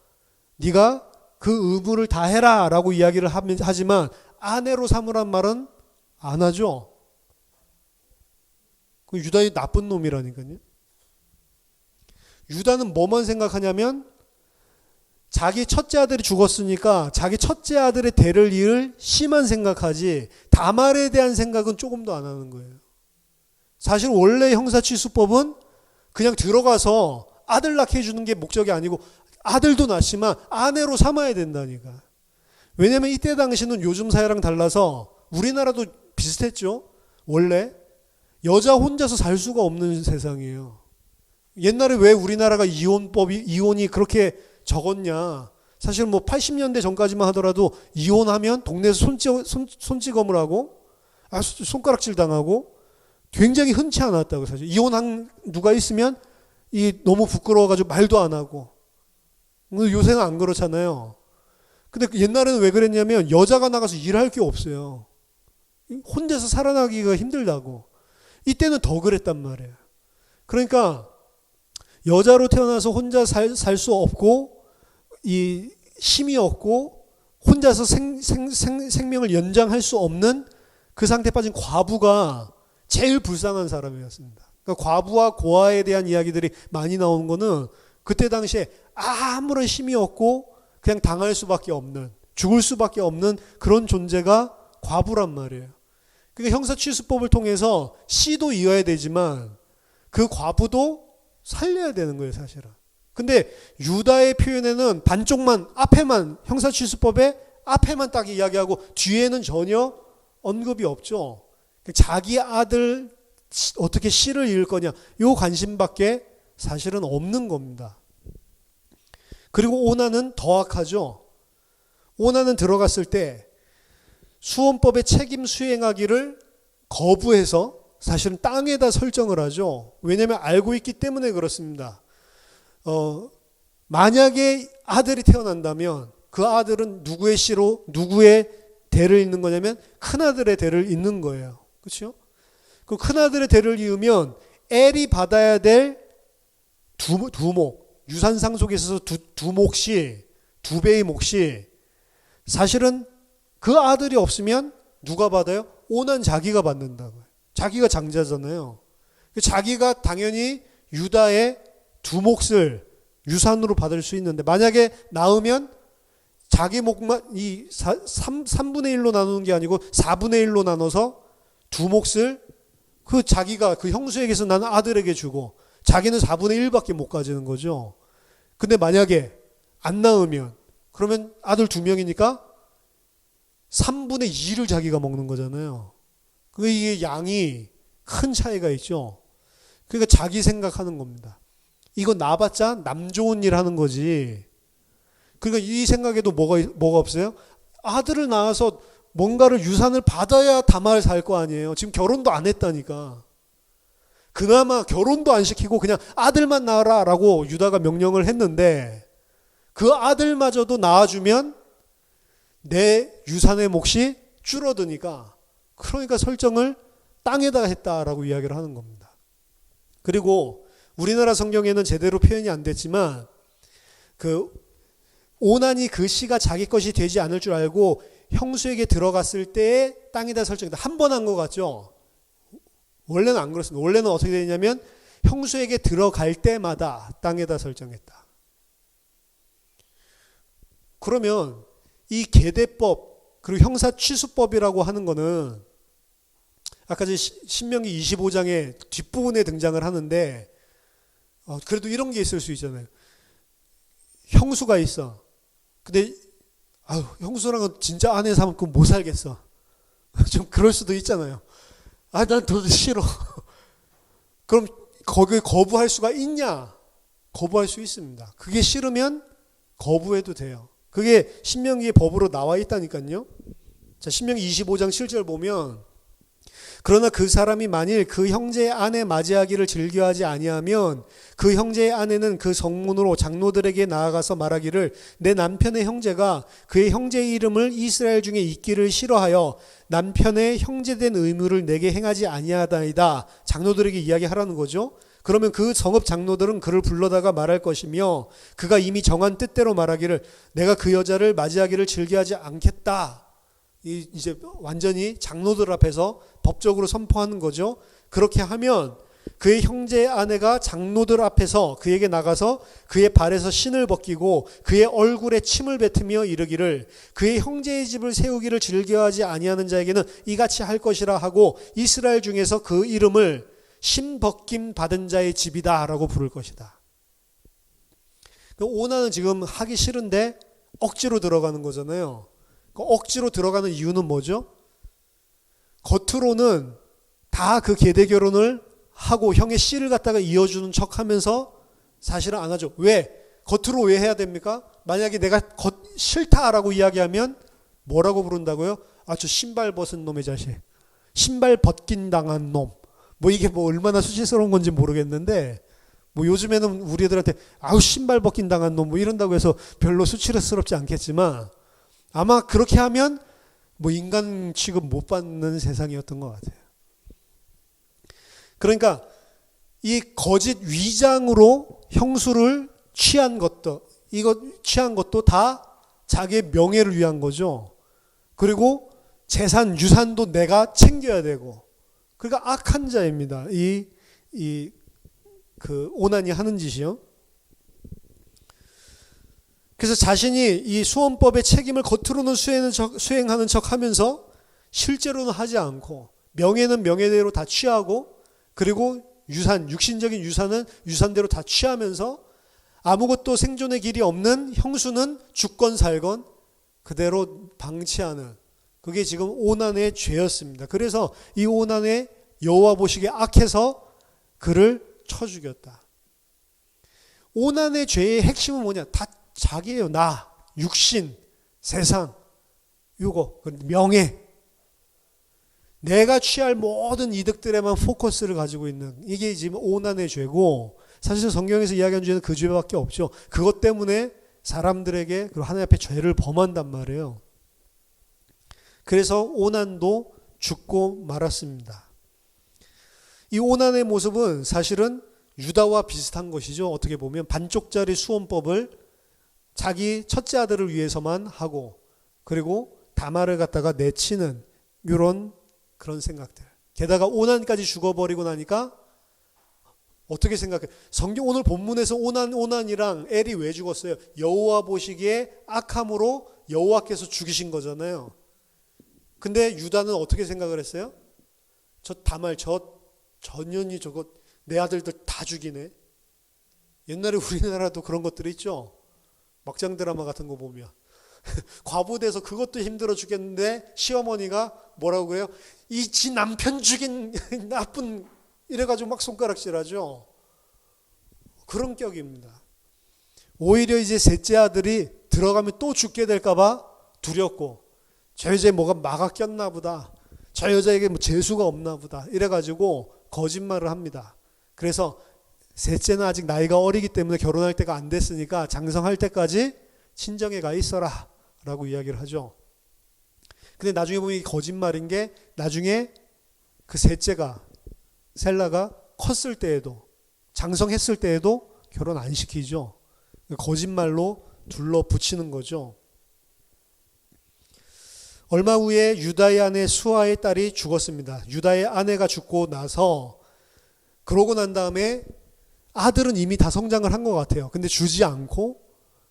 네가 그 의무를 다 해라 라고 이야기를 하지만 아내로 삼으란 말은 안 하죠. 그 유다이 나쁜 놈이라니까요. 유다는 뭐만 생각하냐면 자기 첫째 아들이 죽었으니까 자기 첫째 아들의 대를 이을 씨만 생각하지 다말에 대한 생각은 조금도 안 하는 거예요. 사실 원래 형사취수법은 그냥 들어가서 아들 낳게 해주는 게 목적이 아니고 아들도 낳지만 아내로 삼아야 된다니까. 왜냐면 이때 당시는 요즘 사회랑 달라서 우리나라도 비슷했죠. 원래 여자 혼자서 살 수가 없는 세상이에요. 옛날에 왜 우리나라가 이혼이 그렇게 적었냐. 사실 뭐 80년대 전까지만 하더라도 이혼하면 동네에서 손찌검을 하고 손가락질 당하고 굉장히 흔치 않았다고. 사실 이혼한 누가 있으면 너무 부끄러워가지고 말도 안 하고. 요새는 안 그렇잖아요. 근데 옛날에는 왜 그랬냐면 여자가 나가서 일할 게 없어요. 혼자서 살아나기가 힘들다고. 이때는 더 그랬단 말이에요. 그러니까 여자로 태어나서 혼자 살 수 없고 이 힘이 없고 혼자서 생명을 연장할 수 없는 그 상태에 빠진 과부가 제일 불쌍한 사람이었습니다. 그러니까 과부와 고아에 대한 이야기들이 많이 나오는 거는 그때 당시에 아무런 힘이 없고 그냥 당할 수밖에 없는, 죽을 수밖에 없는 그런 존재가 과부란 말이에요. 그러니까 형사취수법을 통해서 씨도 이어야 되지만 그 과부도 살려야 되는 거예요, 사실은. 근데 유다의 표현에는 반쪽만, 앞에만, 형사취수법의 앞에만 딱 이야기하고 뒤에는 전혀 언급이 없죠. 자기 아들 어떻게 씨를 이을 거냐, 요 관심밖에 사실은 없는 겁니다. 그리고 오난은 더 악하죠. 오난은 들어갔을 때 수혼법의 책임 수행하기를 거부해서 사실은 땅에다 설정을 하죠. 왜냐하면 알고 있기 때문에 그렇습니다. 만약에 아들이 태어난다면 그 아들은 누구의 씨로 누구의 대를 잇는 거냐면 큰아들의 대를 잇는 거예요. 그렇죠? 그 큰아들의 대를 이으면 엘이 받아야 될 두목, 유산상 속에 있어서 두 몫이, 두 배의 몫이 사실은 그 아들이 없으면 누가 받아요? 오난 자기가 받는다고요. 자기가 장자잖아요. 자기가 당연히 유다의 두 몫을 유산으로 받을 수 있는데 만약에 낳으면 자기 몫만 3분의 1로 나누는 게 아니고 4분의 1로 나눠서 두 몫을 그 자기가 그 형수에게서 나는 아들에게 주고 자기는 4분의 1밖에 못 가지는 거죠. 근데 만약에 안 낳으면 그러면 아들 2명이니까 3분의 2를 자기가 먹는 거잖아요. 이게 양이 큰 차이가 있죠. 그러니까 자기 생각하는 겁니다. 이거 낳아봤자 남 좋은 일 하는 거지. 그러니까 이 생각에도 뭐가 없어요? 아들을 낳아서 뭔가를 유산을 받아야 다말 살 거 아니에요. 지금 결혼도 안 했다니까. 그나마 결혼도 안 시키고 그냥 아들만 낳아라 라고 유다가 명령을 했는데 그 아들마저도 낳아주면 내 유산의 몫이 줄어드니까 그러니까 설정을 땅에다가 했다라고 이야기를 하는 겁니다. 그리고 우리나라 성경에는 제대로 표현이 안 됐지만 그 오난이 그 씨가 자기 것이 되지 않을 줄 알고 형수에게 들어갔을 때에 땅에다 설정했다. 한 번 한 것 같죠? 원래는 안 그렇습니다. 원래는 어떻게 되냐면 형수에게 들어갈 때마다 땅에다 설정했다. 그러면 이 계대법 그리고 형사취수법이라고 하는 거는 아까 신명기 25장의 뒷부분에 등장을 하는데 그래도 이런 게 있을 수 있잖아요. 형수가 있어. 근데 형수랑은 진짜 아내 삼고 못 살겠어. 좀 그럴 수도 있잖아요. 난 도저히 싫어. 그럼 거기에 거부할 수가 있냐? 거부할 수 있습니다. 그게 싫으면 거부해도 돼요. 그게 신명기의 법으로 나와 있다니까요. 자, 신명기 25장 7절 보면 그러나 그 사람이 만일 그 형제의 아내 맞이하기를 즐겨하지 아니하면 그 형제의 아내는 그 성문으로 장로들에게 나아가서 말하기를 내 남편의 형제가 그의 형제의 이름을 이스라엘 중에 있기를 싫어하여 남편의 형제된 의무를 내게 행하지 아니하다이다. 장로들에게 이야기하라는 거죠. 그러면 그 성읍 장로들은 그를 불러다가 말할 것이며 그가 이미 정한 뜻대로 말하기를 내가 그 여자를 맞이하기를 즐겨하지 않겠다. 이제 완전히 장로들 앞에서 법적으로 선포하는 거죠. 그렇게 하면 그의 형제의 아내가 장로들 앞에서 그에게 나가서 그의 발에서 신을 벗기고 그의 얼굴에 침을 뱉으며 이르기를 그의 형제의 집을 세우기를 즐겨하지 아니하는 자에게는 이같이 할 것이라 하고 이스라엘 중에서 그 이름을 신 벗김 받은 자의 집이다 라고 부를 것이다. 오나는 지금 하기 싫은데 억지로 들어가는 거잖아요. 억지로 들어가는 이유는 뭐죠? 겉으로는 다 그 계대 결혼을 하고 형의 씨를 갖다가 이어주는 척 하면서 사실은 안 하죠. 왜? 겉으로 왜 해야 됩니까? 만약에 내가 싫다라고 이야기하면 뭐라고 부른다고요? 아, 저 신발 벗은 놈의 자식. 신발 벗긴 당한 놈. 뭐 이게 뭐 얼마나 수치스러운 건지 모르겠는데 뭐 요즘에는 우리 애들한테 아우 신발 벗긴 당한 놈 뭐 이런다고 해서 별로 수치스럽지 않겠지만 아마 그렇게 하면 뭐 인간 취급 못 받는 세상이었던 것 같아요. 그러니까 이 거짓 위장으로 형수를 취한 것도 다 자기의 명예를 위한 거죠. 그리고 재산, 유산도 내가 챙겨야 되고. 그러니까 악한 자입니다. 그 오난이 하는 짓이요. 그래서 자신이 이 수원법의 책임을 겉으로는 수행하는 척 하면서 실제로는 하지 않고 명예는 명예대로 다 취하고 그리고 유산, 육신적인 유산은 유산대로 다 취하면서 아무것도 생존의 길이 없는 형수는 죽건 살건 그대로 방치하는 그게 지금 오난의 죄였습니다. 그래서 이 오난의 여호와 보시기에 악해서 그를 쳐 죽였다. 오난의 죄의 핵심은 뭐냐? 다 자기예요. 나, 육신, 세상, 요거, 명예. 내가 취할 모든 이득들에만 포커스를 가지고 있는 이게 지금 오난의 죄고 사실 성경에서 이야기하는 죄는 그 죄밖에 없죠. 그것 때문에 사람들에게 그리고 하나님 앞에 죄를 범한단 말이에요. 그래서 오난도 죽고 말았습니다. 이 오난의 모습은 사실은 유다와 비슷한 것이죠. 어떻게 보면 반쪽짜리 수원법을 자기 첫째 아들을 위해서만 하고 그리고 다말을 갖다가 내치는 이런 그런 생각들. 게다가 오난까지 죽어버리고 나니까 어떻게 생각해? 성경 오늘 본문에서 오난이랑 엘이 왜 죽었어요? 여호와 보시기에 악함으로 여호와께서 죽이신 거잖아요. 근데 유다는 어떻게 생각을 했어요? 저 다말 저 전년이 저거 내 아들들 다 죽이네. 옛날에 우리나라도 그런 것들이 있죠. 막장 드라마 같은 거 보면 과부돼서 그것도 힘들어 죽겠는데 시어머니가 뭐라고 해요? 이 지 남편 죽인 나쁜 이래가지고 막 손가락질하죠. 그런 격입니다. 오히려 이제 셋째 아들이 들어가면 또 죽게 될까봐 두렵고 저 여자에 뭐가 마가 꼈나 보다. 저 여자에게 뭐 재수가 없나 보다. 이래가지고 거짓말을 합니다. 그래서 셋째는 아직 나이가 어리기 때문에 결혼할 때가 안 됐으니까 장성할 때까지 친정에 가 있어라 라고 이야기를 하죠. 근데 나중에 보면 이 거짓말인 게 나중에 그 셋째가 셀라가 컸을 때에도 장성했을 때에도 결혼 안 시키죠. 거짓말로 둘러붙이는 거죠. 얼마 후에 유다의 아내 수아의 딸이 죽었습니다. 유다의 아내가 죽고 나서 그러고 난 다음에 아들은 이미 다 성장을 한 것 같아요. 근데 주지 않고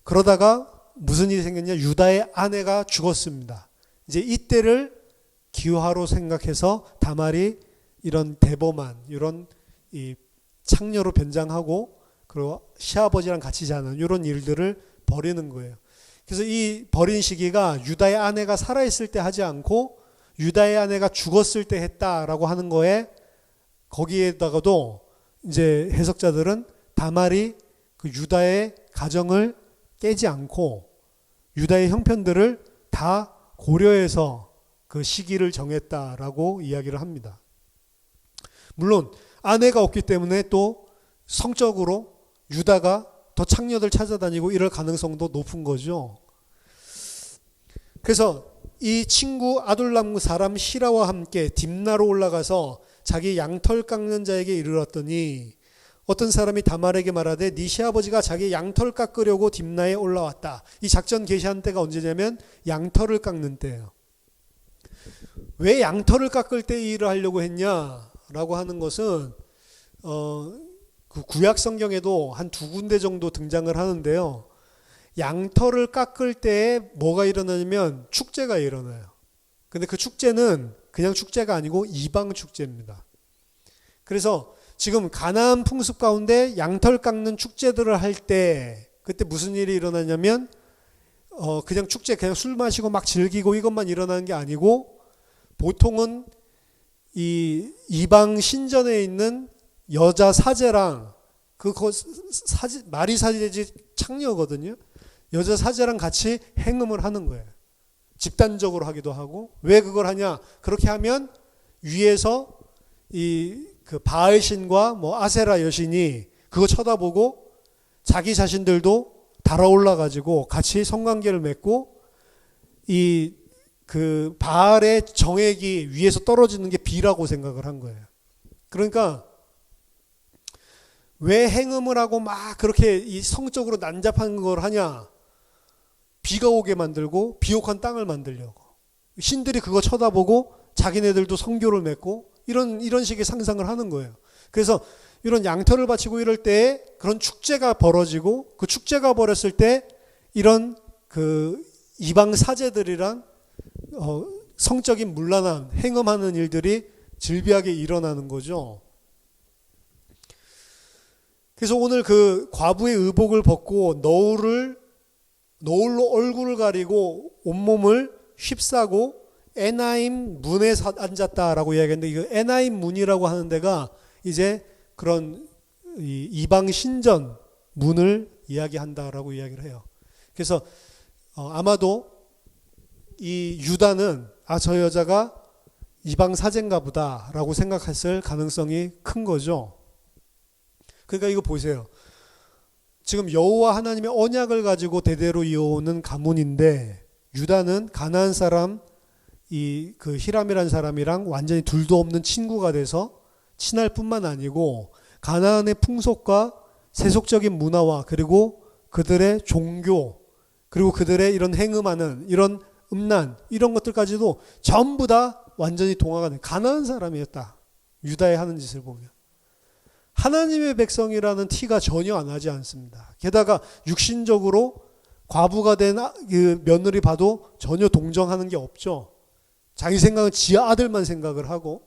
그러다가 무슨 일이 생겼냐? 유다의 아내가 죽었습니다. 이제 이때를 기화로 생각해서 다말이 이런 대범한 이런 이 창녀로 변장하고 그리고 시아버지랑 같이 자는 이런 일들을 벌이는 거예요. 그래서 이 벌인 시기가 유다의 아내가 살아있을 때 하지 않고 유다의 아내가 죽었을 때 했다라고 하는 거에 거기에다가도 이제 해석자들은 다말이 그 유다의 가정을 깨지 않고 유다의 형편들을 다 고려해서 그 시기를 정했다라고 이야기를 합니다. 물론 아내가 없기 때문에 또 성적으로 유다가 더 창녀들 찾아다니고 이럴 가능성도 높은 거죠. 그래서 이 친구 아둘람 사람 시라와 함께 딥나로 올라가서 자기 양털 깎는 자에게 이르렀더니 어떤 사람이 다말에게 말하되 네 시아버지가 자기 양털 깎으려고 딥나에 올라왔다. 이 작전 개시한 때가 언제냐면 양털을 깎는 때예요. 왜 양털을 깎을 때 이 일을 하려고 했냐라고 하는 것은 그 구약 성경에도 한 두 군데 정도 등장을 하는데요. 양털을 깎을 때에 뭐가 일어나냐면 축제가 일어나요. 근데 그 축제는 그냥 축제가 아니고 이방 축제입니다. 그래서 지금 가나안 풍습 가운데 양털 깎는 축제들을 할 때 그때 무슨 일이 일어나냐면 그냥 축제 그냥 술 마시고 막 즐기고 이것만 일어나는 게 아니고 보통은 이 이방 신전에 있는 여자 사제랑 말이 사제지 창녀거든요. 여자 사제랑 같이 행음을 하는 거예요. 집단적으로 하기도 하고. 왜 그걸 하냐? 그렇게 하면 위에서 그 바알 신과 뭐 아세라 여신이 그거 쳐다보고 자기 자신들도 달아올라 가지고 같이 성관계를 맺고 그 바알의 정액이 위에서 떨어지는 게 비라고 생각을 한 거예요. 그러니까 왜 행음을 하고 막 그렇게 이 성적으로 난잡한 걸 하냐? 비가 오게 만들고 비옥한 땅을 만들려고. 신들이 그거 쳐다보고 자기네들도 성교를 맺고 이런 식의 상상을 하는 거예요. 그래서 이런 양털을 바치고 이럴 때 그런 축제가 벌어지고 그 축제가 벌었을 때 이런 그 이방 사제들이랑 성적인 문란함, 행음하는 일들이 질비하게 일어나는 거죠. 그래서 오늘 그 과부의 의복을 벗고 너울로 얼굴을 가리고 온몸을 휩싸고 에나임 문에 앉았다라고 이야기했는데 이 에나임 문이라고 하는 데가 이제 그런 이방 신전 문을 이야기한다라고 이야기를 해요. 그래서 아마도 이 유다는 저 여자가 이방 사제인가 보다라고 생각했을 가능성이 큰 거죠. 그러니까 이거 보세요. 지금 여호와 하나님의 언약을 가지고 대대로 이어오는 가문인데 유다는 가나안 사람 그 히람이라는 사람이랑 완전히 둘도 없는 친구가 돼서 친할 뿐만 아니고 가나안의 풍속과 세속적인 문화와 그리고 그들의 종교 그리고 그들의 이런 행음하는 이런 음란 이런 것들까지도 전부 다 완전히 동화가 된 가나안 사람이었다. 유다의 하는 짓을 보면. 하나님의 백성이라는 티가 전혀 안 나지 않습니다. 게다가 육신적으로 과부가 된 그 며느리 봐도 전혀 동정하는 게 없죠. 자기 생각은 지 아들만 생각을 하고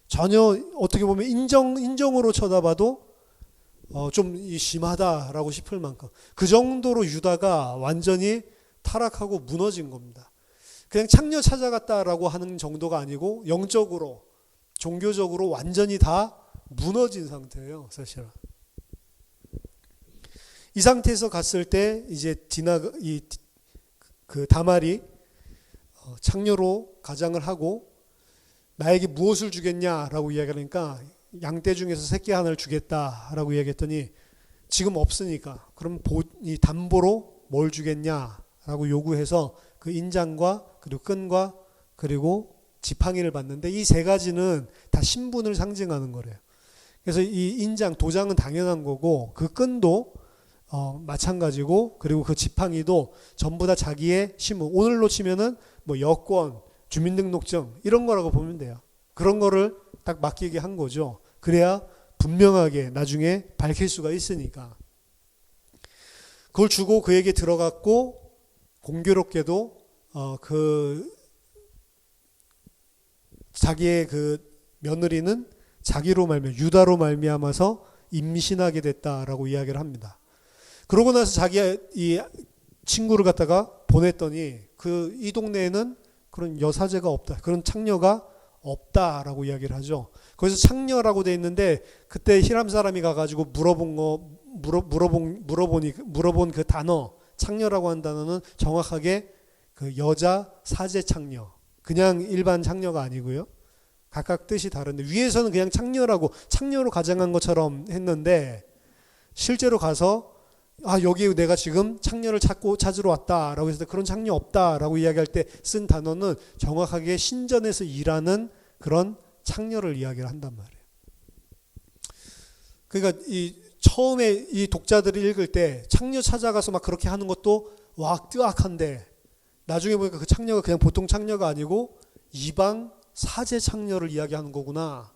전혀 어떻게 보면 인정으로 쳐다봐도 좀 심하다라고 싶을 만큼 그 정도로 유다가 완전히 타락하고 무너진 겁니다. 그냥 창녀 찾아갔다라고 하는 정도가 아니고 영적으로 종교적으로 완전히 다 무너진 상태예요, 사실은. 이 상태에서 갔을 때 이제 그 다말이 창녀로 가장을 하고 나에게 무엇을 주겠냐라고 이야기하니까 양떼 중에서 새끼 하나를 주겠다라고 이야기했더니 지금 없으니까 그럼 이 담보로 뭘 주겠냐라고 요구해서 그 인장과 그리고 끈과 그리고 지팡이를 받는데 이 세 가지는 다 신분을 상징하는 거래요. 그래서 이 인장, 도장은 당연한 거고 그 끈도 마찬가지고 그리고 그 지팡이도 전부 다 자기의 신분. 오늘로 치면은 뭐 여권, 주민등록증 이런 거라고 보면 돼요. 그런 거를 딱 맡기게 한 거죠. 그래야 분명하게 나중에 밝힐 수가 있으니까. 그걸 주고 그에게 들어갔고 공교롭게도 자기의 그 며느리는 자기로 유다로 말미암아서 임신하게 됐다라고 이야기를 합니다. 그러고 나서 자기 이 친구를 갖다가 보냈더니 이 동네에는 그런 여사제가 없다, 그런 창녀가 없다라고 이야기를 하죠. 거기서 창녀라고 돼 있는데 그때 히람 사람이 가가지고 물어본 그 단어 창녀라고 한 단어는 정확하게 그 여자 사제 창녀, 그냥 일반 창녀가 아니고요. 각각 뜻이 다른데 위에서는 그냥 창녀라고 창녀로 가정한 것처럼 했는데 실제로 가서 여기 내가 지금 창녀를 찾으러 왔다라고 해서 그런 창녀 없다라고 이야기할 때 쓴 단어는 정확하게 신전에서 일하는 그런 창녀를 이야기를 한단 말이에요. 그러니까 처음에 이 독자들이 읽을 때 창녀 찾아가서 막 그렇게 하는 것도 와 뜨악한데 나중에 보니까 그 창녀가 그냥 보통 창녀가 아니고 이방 사제 창녀를 이야기하는 거구나.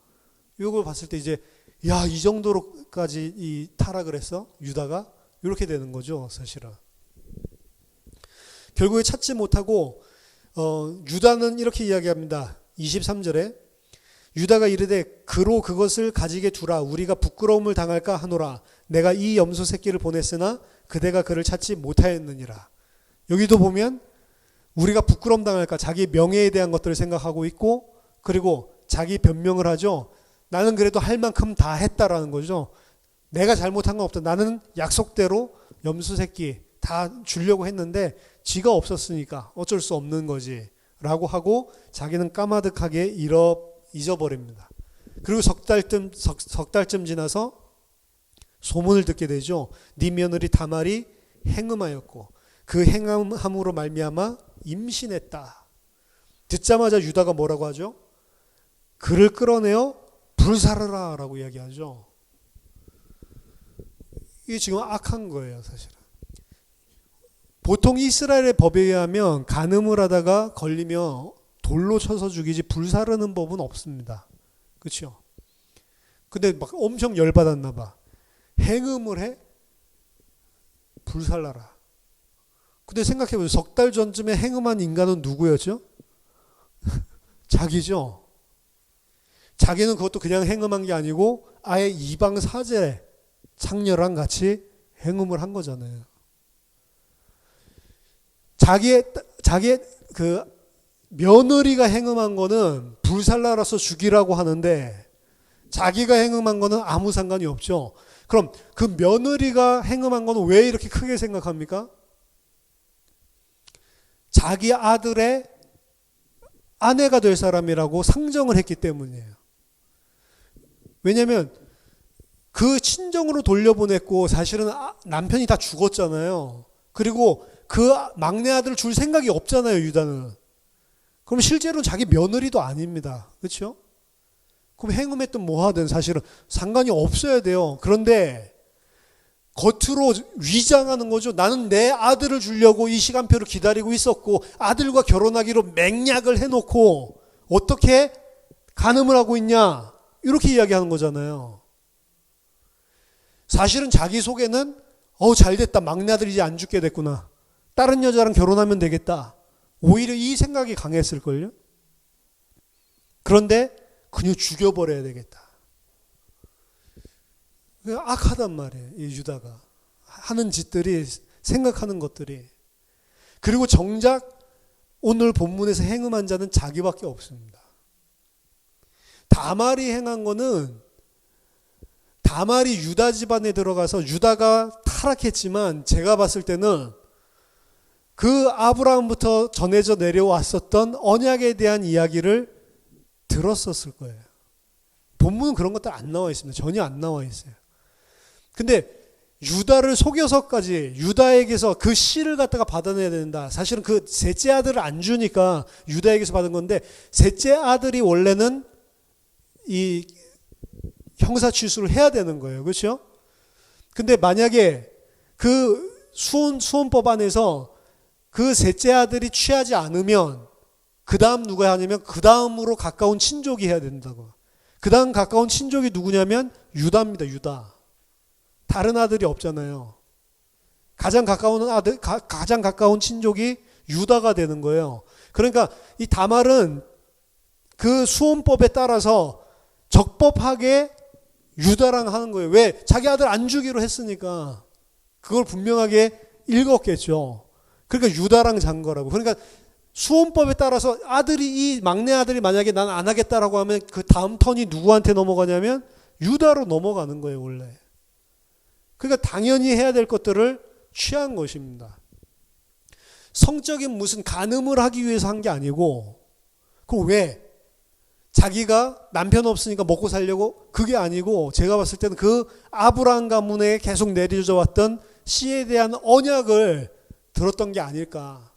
이걸 봤을 때 이제 이 정도로까지 이 타락을 했어? 유다가? 이렇게 되는 거죠, 사실은. 결국에 찾지 못하고 유다는 이렇게 이야기합니다. 23절에 유다가 이르되 그로 그것을 가지게 두라. 우리가 부끄러움을 당할까 하노라. 내가 이 염소 새끼를 보냈으나 그대가 그를 찾지 못하였느니라. 여기도 보면 우리가 부끄러움 당할까 자기 명예에 대한 것들을 생각하고 있고 그리고 자기 변명을 하죠. 나는 그래도 할 만큼 다 했다라는 거죠. 내가 잘못한 건 없다. 나는 약속대로 염소 새끼 다 주려고 했는데 지가 없었으니까 어쩔 수 없는 거지 라고 하고 자기는 까마득하게 잊어버립니다. 그리고 석 달쯤 지나서 소문을 듣게 되죠. 네 며느리 다말이 행음하였고 그 행함으로 말미암아 임신했다. 듣자마자 유다가 뭐라고 하죠? 그를 끌어내어 불사르라 라고 이야기하죠. 이게 지금 악한 거예요, 사실은. 보통 이스라엘의 법에 의하면 간음을 하다가 걸리면 돌로 쳐서 죽이지 불사르는 법은 없습니다. 그렇죠? 근데 막 엄청 열받았나 봐. 행음을 해? 불살라라. 근데 생각해보세요. 석 달 전쯤에 행음한 인간은 누구였죠? 자기죠. 자기는 그것도 그냥 행음한 게 아니고 아예 이방 사제 창녀랑 같이 행음을 한 거잖아요. 자기의 그 며느리가 행음한 거는 불살라라서 죽이라고 하는데 자기가 행음한 거는 아무 상관이 없죠. 그럼 그 며느리가 행음한 거는 왜 이렇게 크게 생각합니까? 자기 아들의 아내가 될 사람이라고 상정을 했기 때문이에요. 왜냐하면 그 친정으로 돌려보냈고 사실은 남편이 다 죽었잖아요. 그리고 그 막내 아들을 줄 생각이 없잖아요, 유다는. 그럼 실제로는 자기 며느리도 아닙니다. 그렇죠? 그럼 행음했든 뭐 하든 사실은 상관이 없어야 돼요. 그런데 겉으로 위장하는 거죠. 나는 내 아들을 주려고 이 시간표를 기다리고 있었고 아들과 결혼하기로 맹약을 해놓고 어떻게 간음을 하고 있냐 이렇게 이야기하는 거잖아요. 사실은 자기 속에는 잘됐다. 막내 아들이 이제 안 죽게 됐구나. 다른 여자랑 결혼하면 되겠다. 오히려 이 생각이 강했을걸요. 그런데 그냥 죽여버려야 되겠다. 악하단 말이에요. 이 유다가 하는 짓들이, 생각하는 것들이. 그리고 정작 오늘 본문에서 행음한 자는 자기밖에 없습니다. 다말이 행한 거는 다말이 유다 집안에 들어가서 유다가 타락했지만 제가 봤을 때는 그 아브라함부터 전해져 내려왔었던 언약에 대한 이야기를 들었었을 거예요. 본문은 그런 것들 안 나와 있습니다. 전혀 안 나와 있어요. 근데 유다를 속여서까지 유다에게서 그 씨를 갖다가 받아내야 된다. 사실은 그 셋째 아들을 안 주니까 유다에게서 받은 건데 셋째 아들이 원래는 이 형사 취수를 해야 되는 거예요. 그렇죠? 근데 만약에 그 수혼법 안에서 그 셋째 아들이 취하지 않으면 그 다음 누가 하냐면 그 다음으로 가까운 친족이 해야 된다고. 그 다음 가까운 친족이 누구냐면 유다입니다. 유다. 다른 아들이 없잖아요. 가장 가까운 친족이 유다가 되는 거예요. 그러니까 이 다말은 그 수혼법에 따라서 적법하게 유다랑 하는 거예요. 왜? 자기 아들 안 주기로 했으니까. 그걸 분명하게 읽었겠죠. 그러니까 유다랑 잔 거라고. 그러니까 수혼법에 따라서 이 막내 아들이 만약에 난 안 하겠다라고 하면 그 다음 턴이 누구한테 넘어가냐면 유다로 넘어가는 거예요, 원래. 그러니까 당연히 해야 될 것들을 취한 것입니다. 성적인 무슨 간음을 하기 위해서 한 게 아니고, 그 왜? 자기가 남편 없으니까 먹고 살려고? 그게 아니고, 제가 봤을 때는 그 아브라함 가문에 계속 내려져 왔던 씨에 대한 언약을 들었던 게 아닐까.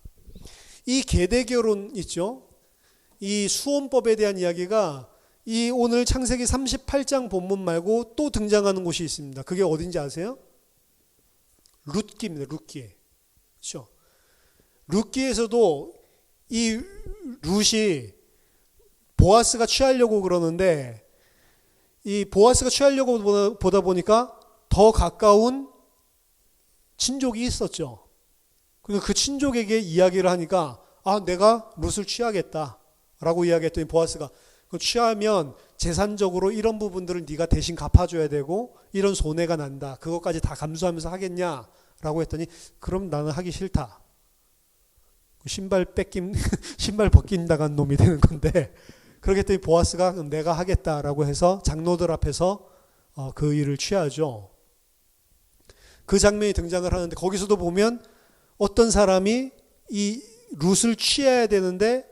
이 계대 결혼 있죠? 이 수혼법에 대한 이야기가 이 오늘 창세기 38장 본문 말고 또 등장하는 곳이 있습니다. 그게 어딘지 아세요? 룻기입니다. 룻기. 그렇죠? 룻기에서도 이 룻이 보아스가 취하려고 그러는데, 이 보아스가 취하려고 보다 보니까 더 가까운 친족이 있었죠. 그러니까 그 친족에게 이야기를 하니까, 아, 내가 룻을 취하겠다 라고 이야기했더니 보아스가, 그 취하면 재산적으로 이런 부분들을 네가 대신 갚아줘야 되고 이런 손해가 난다. 그것까지 다 감수하면서 하겠냐 라고 했더니, 그럼 나는 하기 싫다. 신발 벗긴다간 놈이 되는 건데, 그렇게 했더니 보아스가 내가 하겠다라고 해서 장로들 앞에서 그 일을 취하죠. 그 장면이 등장을 하는데, 거기서도 보면 어떤 사람이 이 룻을 취해야 되는데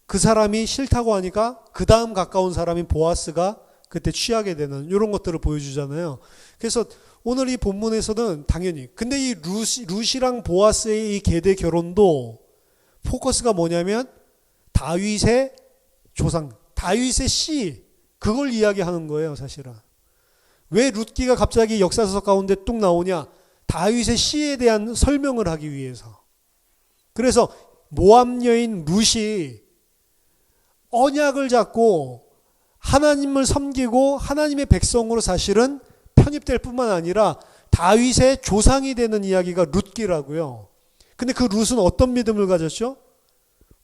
그 사람이 싫다고 하니까 그 다음 가까운 사람인 보아스가 그때 취하게 되는 이런 것들을 보여주잖아요. 그래서 오늘 이 본문에서는 당연히, 근데 이 룻이랑 보아스의 이 계대 결혼도 포커스가 뭐냐면 다윗의 조상, 다윗의 씨, 그걸 이야기하는 거예요, 사실은. 왜 룻기가 갑자기 역사서 가운데 뚝 나오냐? 다윗의 씨에 대한 설명을 하기 위해서. 그래서 모압 여인 룻이 언약을 잡고 하나님을 섬기고 하나님의 백성으로 사실은 편입될 뿐만 아니라 다윗의 조상이 되는 이야기가 룻기라고요. 근데 그 룻은 어떤 믿음을 가졌죠?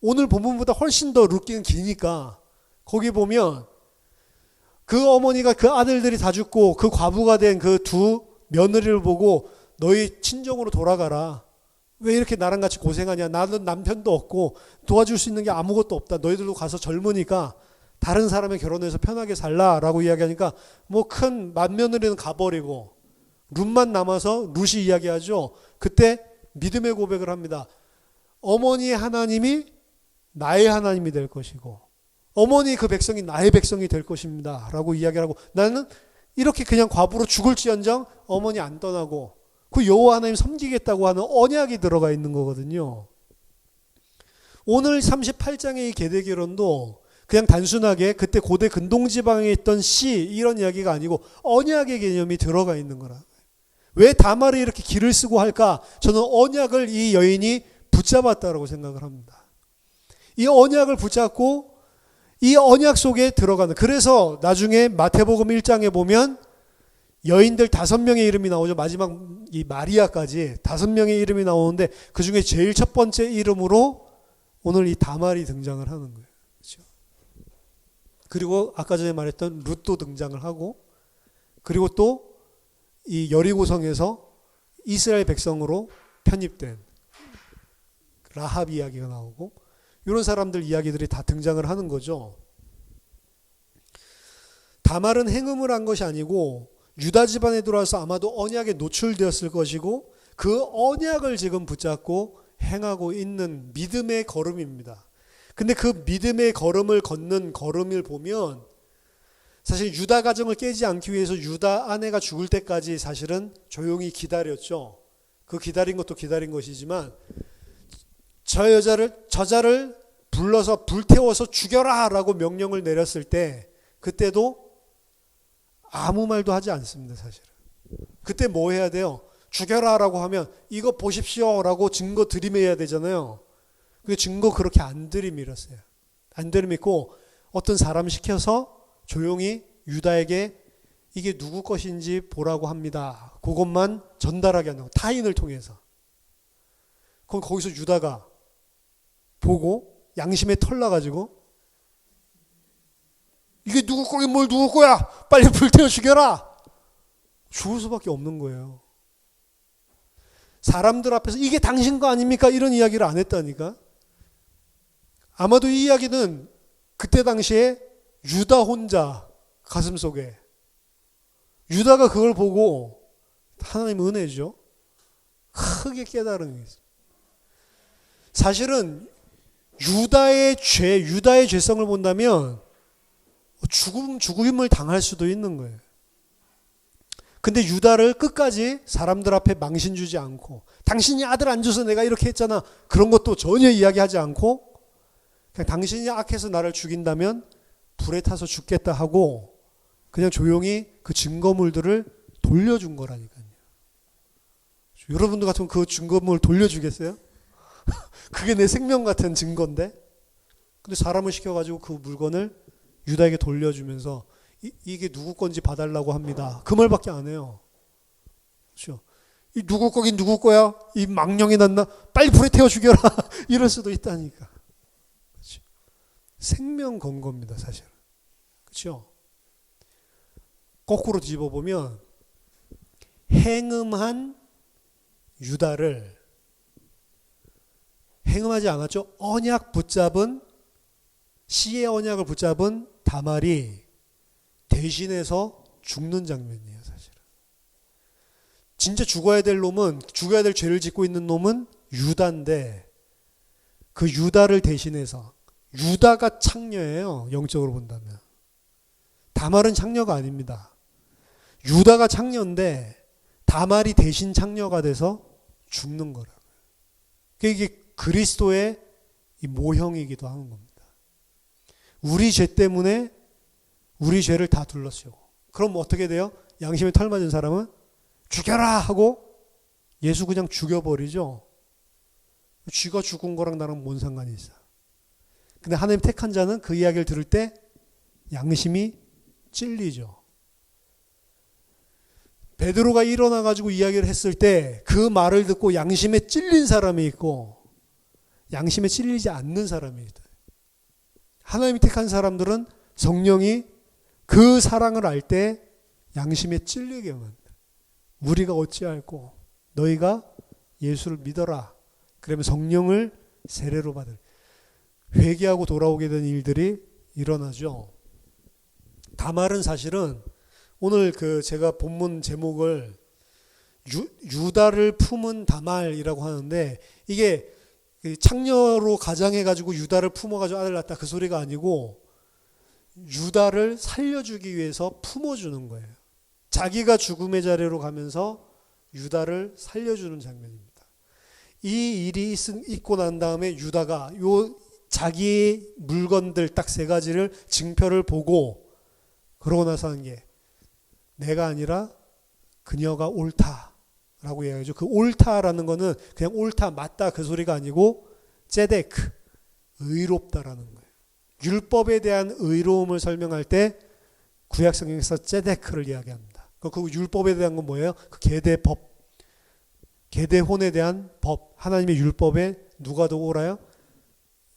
오늘 본문보다 훨씬 더 룻기는 기니까 거기 보면 그 어머니가 그 아들들이 다 죽고 그 과부가 된 그 두 며느리를 보고 너희 친정으로 돌아가라. 왜 이렇게 나랑 같이 고생하냐? 나는 남편도 없고 도와줄 수 있는 게 아무것도 없다. 너희들도 가서 젊으니까 다른 사람에 결혼해서 편하게 살라라고 이야기하니까 뭐 큰 맏며느리는 가버리고 룻만 남아서 룻이 이야기하죠. 그때 믿음의 고백을 합니다. 어머니의 하나님이 나의 하나님이 될 것이고 어머니 그 백성이 나의 백성이 될 것입니다 라고 이야기를 하고, 나는 이렇게 그냥 과부로 죽을지언정 어머니 안 떠나고 그 여호와 하나님 섬기겠다고 하는 언약이 들어가 있는 거거든요. 오늘 38장의 이 계대결혼도 그냥 단순하게 그때 고대 근동지방에 있던 씨 이런 이야기가 아니고 언약의 개념이 들어가 있는 거라. 왜 다말이 이렇게 기를 쓰고 할까? 저는 언약을 이 여인이 붙잡았다라고 생각을 합니다. 이 언약을 붙잡고 이 언약 속에 들어가는, 그래서 나중에 마태복음 1장에 보면 여인들 5명의 이름이 나오죠. 마지막 이 마리아까지 5명의 이름이 나오는데 그 중에 제일 첫 번째 이름으로 오늘 이 다말이 등장을 하는 거예요. 그렇죠? 그리고 아까 전에 말했던 룻도 등장을 하고, 그리고 또 이 여리고성에서 이스라엘 백성으로 편입된 라합 이야기가 나오고, 이런 사람들 이야기들이 다 등장을 하는 거죠. 다말은 행음을 한 것이 아니고 유다 집안에 들어와서 아마도 언약에 노출되었을 것이고 그 언약을 지금 붙잡고 행하고 있는 믿음의 걸음입니다. 근데 그 믿음의 걸음을 걷는 걸음을 보면 사실 유다 가정을 깨지 않기 위해서 유다 아내가 죽을 때까지 사실은 조용히 기다렸죠. 그 기다린 것도 기다린 것이지만 저자를 불러서 불태워서 죽여라 라고 명령을 내렸을 때 그때도 아무 말도 하지 않습니다. 사실은 그때 뭐 해야 돼요? 죽여라 라고 하면 이거 보십시오 라고 증거 들이밀어야 되잖아요. 그 증거 그렇게 안 들이밀었어요. 안 들이밀고 어떤 사람 시켜서 조용히 유다에게 이게 누구 것인지 보라고 합니다. 그것만 전달하게 하는 거. 타인을 통해서. 그럼 거기서 유다가 보고 양심에 털나가지고 이게 누구 거야? 뭘 누구 거야? 빨리 불태워 죽여라. 죽을 수밖에 없는 거예요. 사람들 앞에서 이게 당신 거 아닙니까? 이런 이야기를 안 했다니까. 아마도 이 이야기는 그때 당시에 유다 혼자 가슴속에, 유다가 그걸 보고 하나님 은혜죠. 크게 깨달은 게 있어요. 사실은 유다의 죄성을 본다면 죽음을 당할 수도 있는 거예요. 근데 유다를 끝까지 사람들 앞에 망신 주지 않고, 당신이 아들 안 줘서 내가 이렇게 했잖아, 그런 것도 전혀 이야기하지 않고, 그냥 당신이 악해서 나를 죽인다면 불에 타서 죽겠다 하고 그냥 조용히 그 증거물들을 돌려준 거라니까요. 여러분들 같으면 그 증거물 돌려주겠어요? 그게 내 생명 같은 증거인데. 근데 사람을 시켜가지고 그 물건을 유다에게 돌려주면서 이게 누구 건지 봐달라고 합니다. 그 말밖에 안 해요. 그렇죠? 이 누구 거긴 누구 거야? 이 망령이 났나? 빨리 불에 태워 죽여라. 이럴 수도 있다니까. 그렇죠? 생명 건 겁니다, 사실. 그렇죠? 거꾸로 뒤집어 보면 행음한 유다를, 행음하지 않았죠? 언약 붙잡은, 씨의 언약을 붙잡은 다말이 대신해서 죽는 장면이에요, 사실은. 진짜 죽어야 될 놈은, 죽어야 될 죄를 짓고 있는 놈은 유다인데, 그 유다를 대신해서, 유다가 창녀예요, 영적으로 본다면. 다말은 창녀가 아닙니다. 유다가 창녀인데 다말이 대신 창녀가 돼서 죽는 거라고요. 이게 그리스도의 이 모형이기도 하는 겁니다. 우리 죄 때문에 우리 죄를 다 둘러쓰고, 그럼 어떻게 돼요? 양심에 털 맞은 사람은 죽여라 하고 예수 그냥 죽여버리죠. 쥐가 죽은 거랑 나랑 뭔 상관이 있어. 근데 하나님 택한 자는 그 이야기를 들을 때 양심이 찔리죠. 베드로가 일어나가지고 이야기를 했을 때 그 말을 듣고 양심에 찔린 사람이 있고 양심에 찔리지 않는 사람이 있다. 하나님이 택한 사람들은 성령이 그 사랑을 알 때 양심에 찔리게 만들어요. 우리가 어찌할꼬 너희가 예수를 믿어라. 그러면 성령을 세례로 받을, 회개하고 돌아오게 된 일들이 일어나죠. 다말은 사실은 오늘 제가 본문 제목을 유다를 품은 다말이라고 하는데, 이게 창녀로 가장해가지고 유다를 품어가지고 아들 낳았다 그 소리가 아니고 유다를 살려주기 위해서 품어주는 거예요. 자기가 죽음의 자리로 가면서 유다를 살려주는 장면입니다. 이 일이 있고 난 다음에 유다가 자기 물건들 딱 세 가지를 증표를 보고 그러고 나서 한 게, 내가 아니라 그녀가 옳다라고 이야기하죠. 그 옳다라는 거는 그냥 옳다, 맞다 그 소리가 아니고 ጼ데크, 의롭다라는 거예요. 율법에 대한 의로움을 설명할 때 구약성경에서 ጼ데크를 이야기합니다. 그 율법에 대한 건 뭐예요? 그 계대법, 계대혼에 대한 법, 하나님의 율법에 누가 더 옳아요?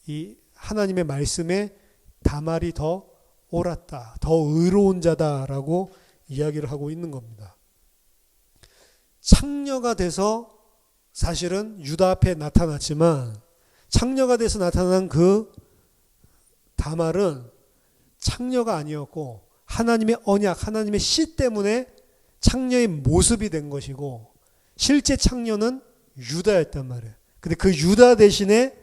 이 하나님의 말씀에 다말이 더 옳았다, 더 의로운 자다라고 이야기를 하고 있는 겁니다. 창녀가 돼서 사실은 유다 앞에 나타났지만, 창녀가 돼서 나타난 그 다말은 창녀가 아니었고 하나님의 언약, 하나님의 씨 때문에 창녀의 모습이 된 것이고, 실제 창녀는 유다였단 말이에요. 근데 그 유다 대신에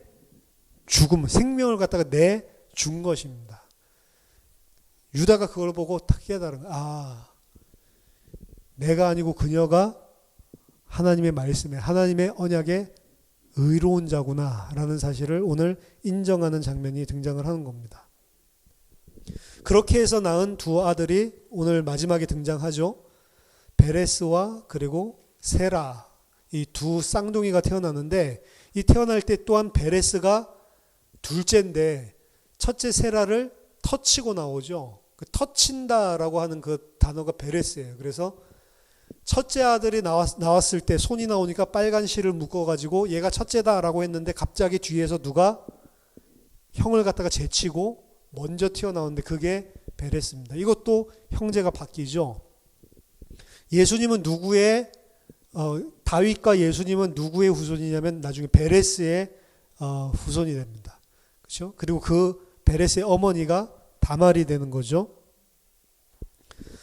죽음, 생명을 갖다가 내준 것입니다. 유다가 그걸 보고 딱 깨달은 거야. 아, 내가 아니고 그녀가 하나님의 말씀에, 하나님의 언약에 의로운 자구나 라는 사실을 오늘 인정하는 장면이 등장을 하는 겁니다. 그렇게 해서 낳은 두 아들이 오늘 마지막에 등장하죠. 베레스와 그리고 세라, 이 두 쌍둥이가 태어나는데, 이 태어날 때 또한 베레스가 둘째인데 첫째 세라를 터치고 나오죠. 그 터친다라고 하는 그 단어가 베레스예요. 그래서 첫째 아들이 나왔을 때 손이 나오니까 빨간 실을 묶어가지고 얘가 첫째다라고 했는데, 갑자기 뒤에서 누가 형을 갖다가 제치고 먼저 튀어나오는데 그게 베레스입니다. 이것도 형제가 바뀌죠. 예수님은 누구의 다윗과 예수님은 누구의 후손이냐면 나중에 베레스의 후손이 됩니다. 그렇죠? 그리고 그 베레스의 어머니가 다말이 되는 거죠.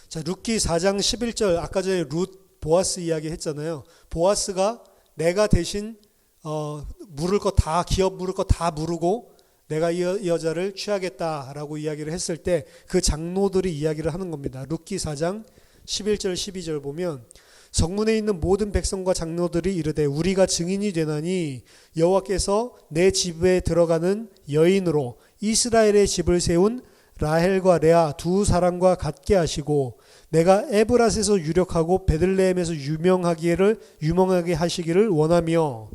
자, 룻기 4장 11절, 아까 전에 룻 보아스 이야기 했잖아요. 보아스가 내가 대신 물을 거 다 기업 물을 거 다 무르고 내가 이 여자를 취하겠다라고 이야기를 했을 때 그 장로들이 이야기를 하는 겁니다. 룻기 4장 11절 12절 보면 성문에 있는 모든 백성과 장로들이 이르되 우리가 증인이 되나니 여호와께서 내 집에 들어가는 여인으로 이스라엘의 집을 세운 라헬과 레아 두 사람과 같게 하시고 내가 에브라스에서 유력하고 베들레헴에서 유명하게 하시기를 원하며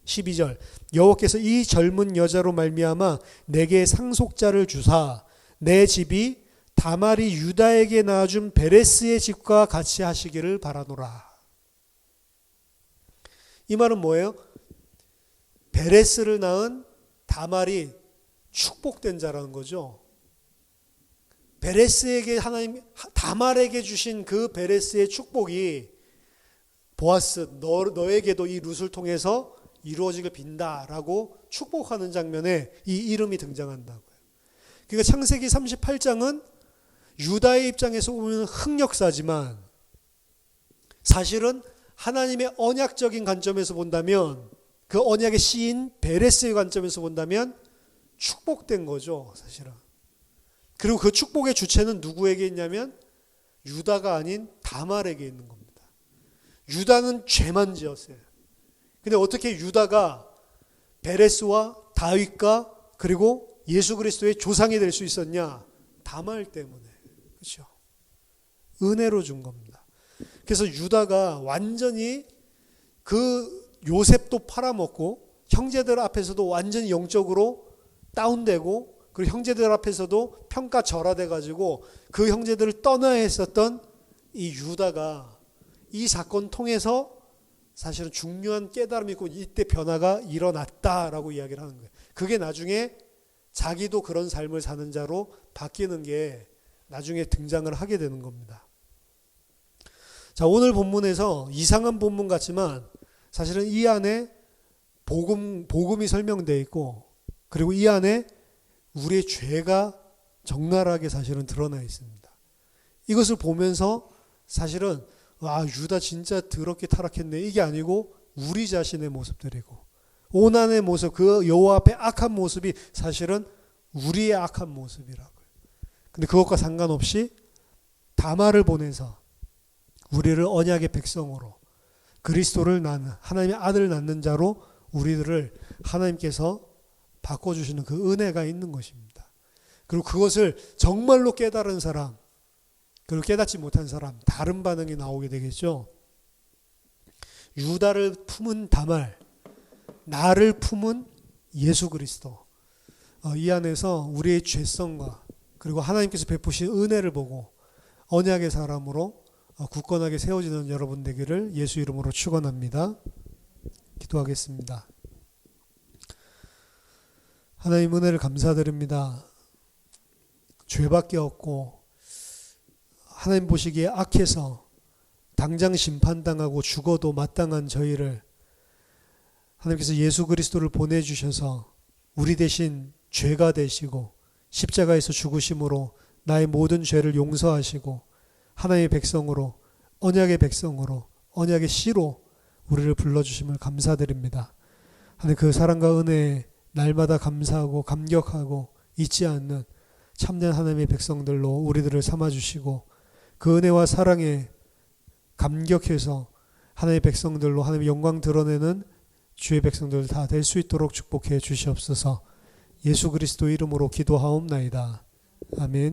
12절 여호와께서 이 젊은 여자로 말미암아 내게 상속자를 주사 내 집이 다말이 유다에게 낳아준 베레스의 집과 같이 하시기를 바라노라. 이 말은 뭐예요? 베레스를 낳은 다말이 축복된 자라는 거죠. 베레스에게 하나님 다말에게 주신 그 베레스의 축복이 보아스 너에게도 이 룻을 통해서 이루어지길 빈다라고 축복하는 장면에 이 이름이 등장한다고요. 그러니까 창세기 38장은 유다의 입장에서 보면 흑역사지만 사실은 하나님의 언약적인 관점에서 본다면 그 언약의 씨인 베레스의 관점에서 본다면 축복된 거죠, 사실은. 그리고 그 축복의 주체는 누구에게 있냐면 유다가 아닌 다말에게 있는 겁니다. 유다는 죄만 지었어요. 근데 어떻게 유다가 베레스와 다윗과 그리고 예수 그리스도의 조상이 될 수 있었냐? 다말 때문에. 그렇죠? 은혜로 준 겁니다. 그래서 유다가 완전히 그 요셉도 팔아먹고 형제들 앞에서도 완전히 영적으로 다운되고 그리고 형제들 앞에서도 평가절하돼 가지고 그 형제들을 떠나야 했었던 이 유다가 이 사건 통해서 사실은 중요한 깨달음이 있고 이때 변화가 일어났다라고 이야기를 하는 거예요. 그게 나중에 자기도 그런 삶을 사는 자로 바뀌는 게 나중에 등장을 하게 되는 겁니다. 자, 오늘 본문에서 이상한 본문 같지만 사실은 이 안에 복음이 설명되어 있고 그리고 이 안에 우리의 죄가 적나라하게 사실은 드러나 있습니다. 이것을 보면서 사실은 유다 진짜 더럽게 타락했네 이게 아니고 우리 자신의 모습들이고 오난의 모습 그 여호와 앞에 악한 모습이 사실은 우리의 악한 모습이라고요. 근데 그것과 상관없이 다말을 보내서 우리를 언약의 백성으로 그리스도를 낳는 하나님의 아들을 낳는 자로 우리들을 하나님께서 바꿔주시는 그 은혜가 있는 것입니다. 그리고 그것을 정말로 깨달은 사람 그리고 깨닫지 못한 사람 다른 반응이 나오게 되겠죠. 유다를 품은 다말 나를 품은 예수 그리스도 이 안에서 우리의 죄성과 그리고 하나님께서 베푸신 은혜를 보고 언약의 사람으로 굳건하게 세워지는 여러분 되기를 예수 이름으로 축원합니다. 기도하겠습니다. 하나님 은혜를 감사드립니다. 죄밖에 없고 하나님 보시기에 악해서 당장 심판당하고 죽어도 마땅한 저희를 하나님께서 예수 그리스도를 보내주셔서 우리 대신 죄가 되시고 십자가에서 죽으심으로 나의 모든 죄를 용서하시고 하나님의 백성으로 언약의 백성으로 언약의 씨로 우리를 불러주심을 감사드립니다. 하나님 그 사랑과 은혜에 날마다 감사하고 감격하고 잊지 않는 참된 하나님의 백성들로 우리들을 삼아주시고 그 은혜와 사랑에 감격해서 하나님의 백성들로 하나님의 영광 드러내는 주의 백성들 다 될 수 있도록 축복해 주시옵소서. 예수 그리스도 이름으로 기도하옵나이다. 아멘.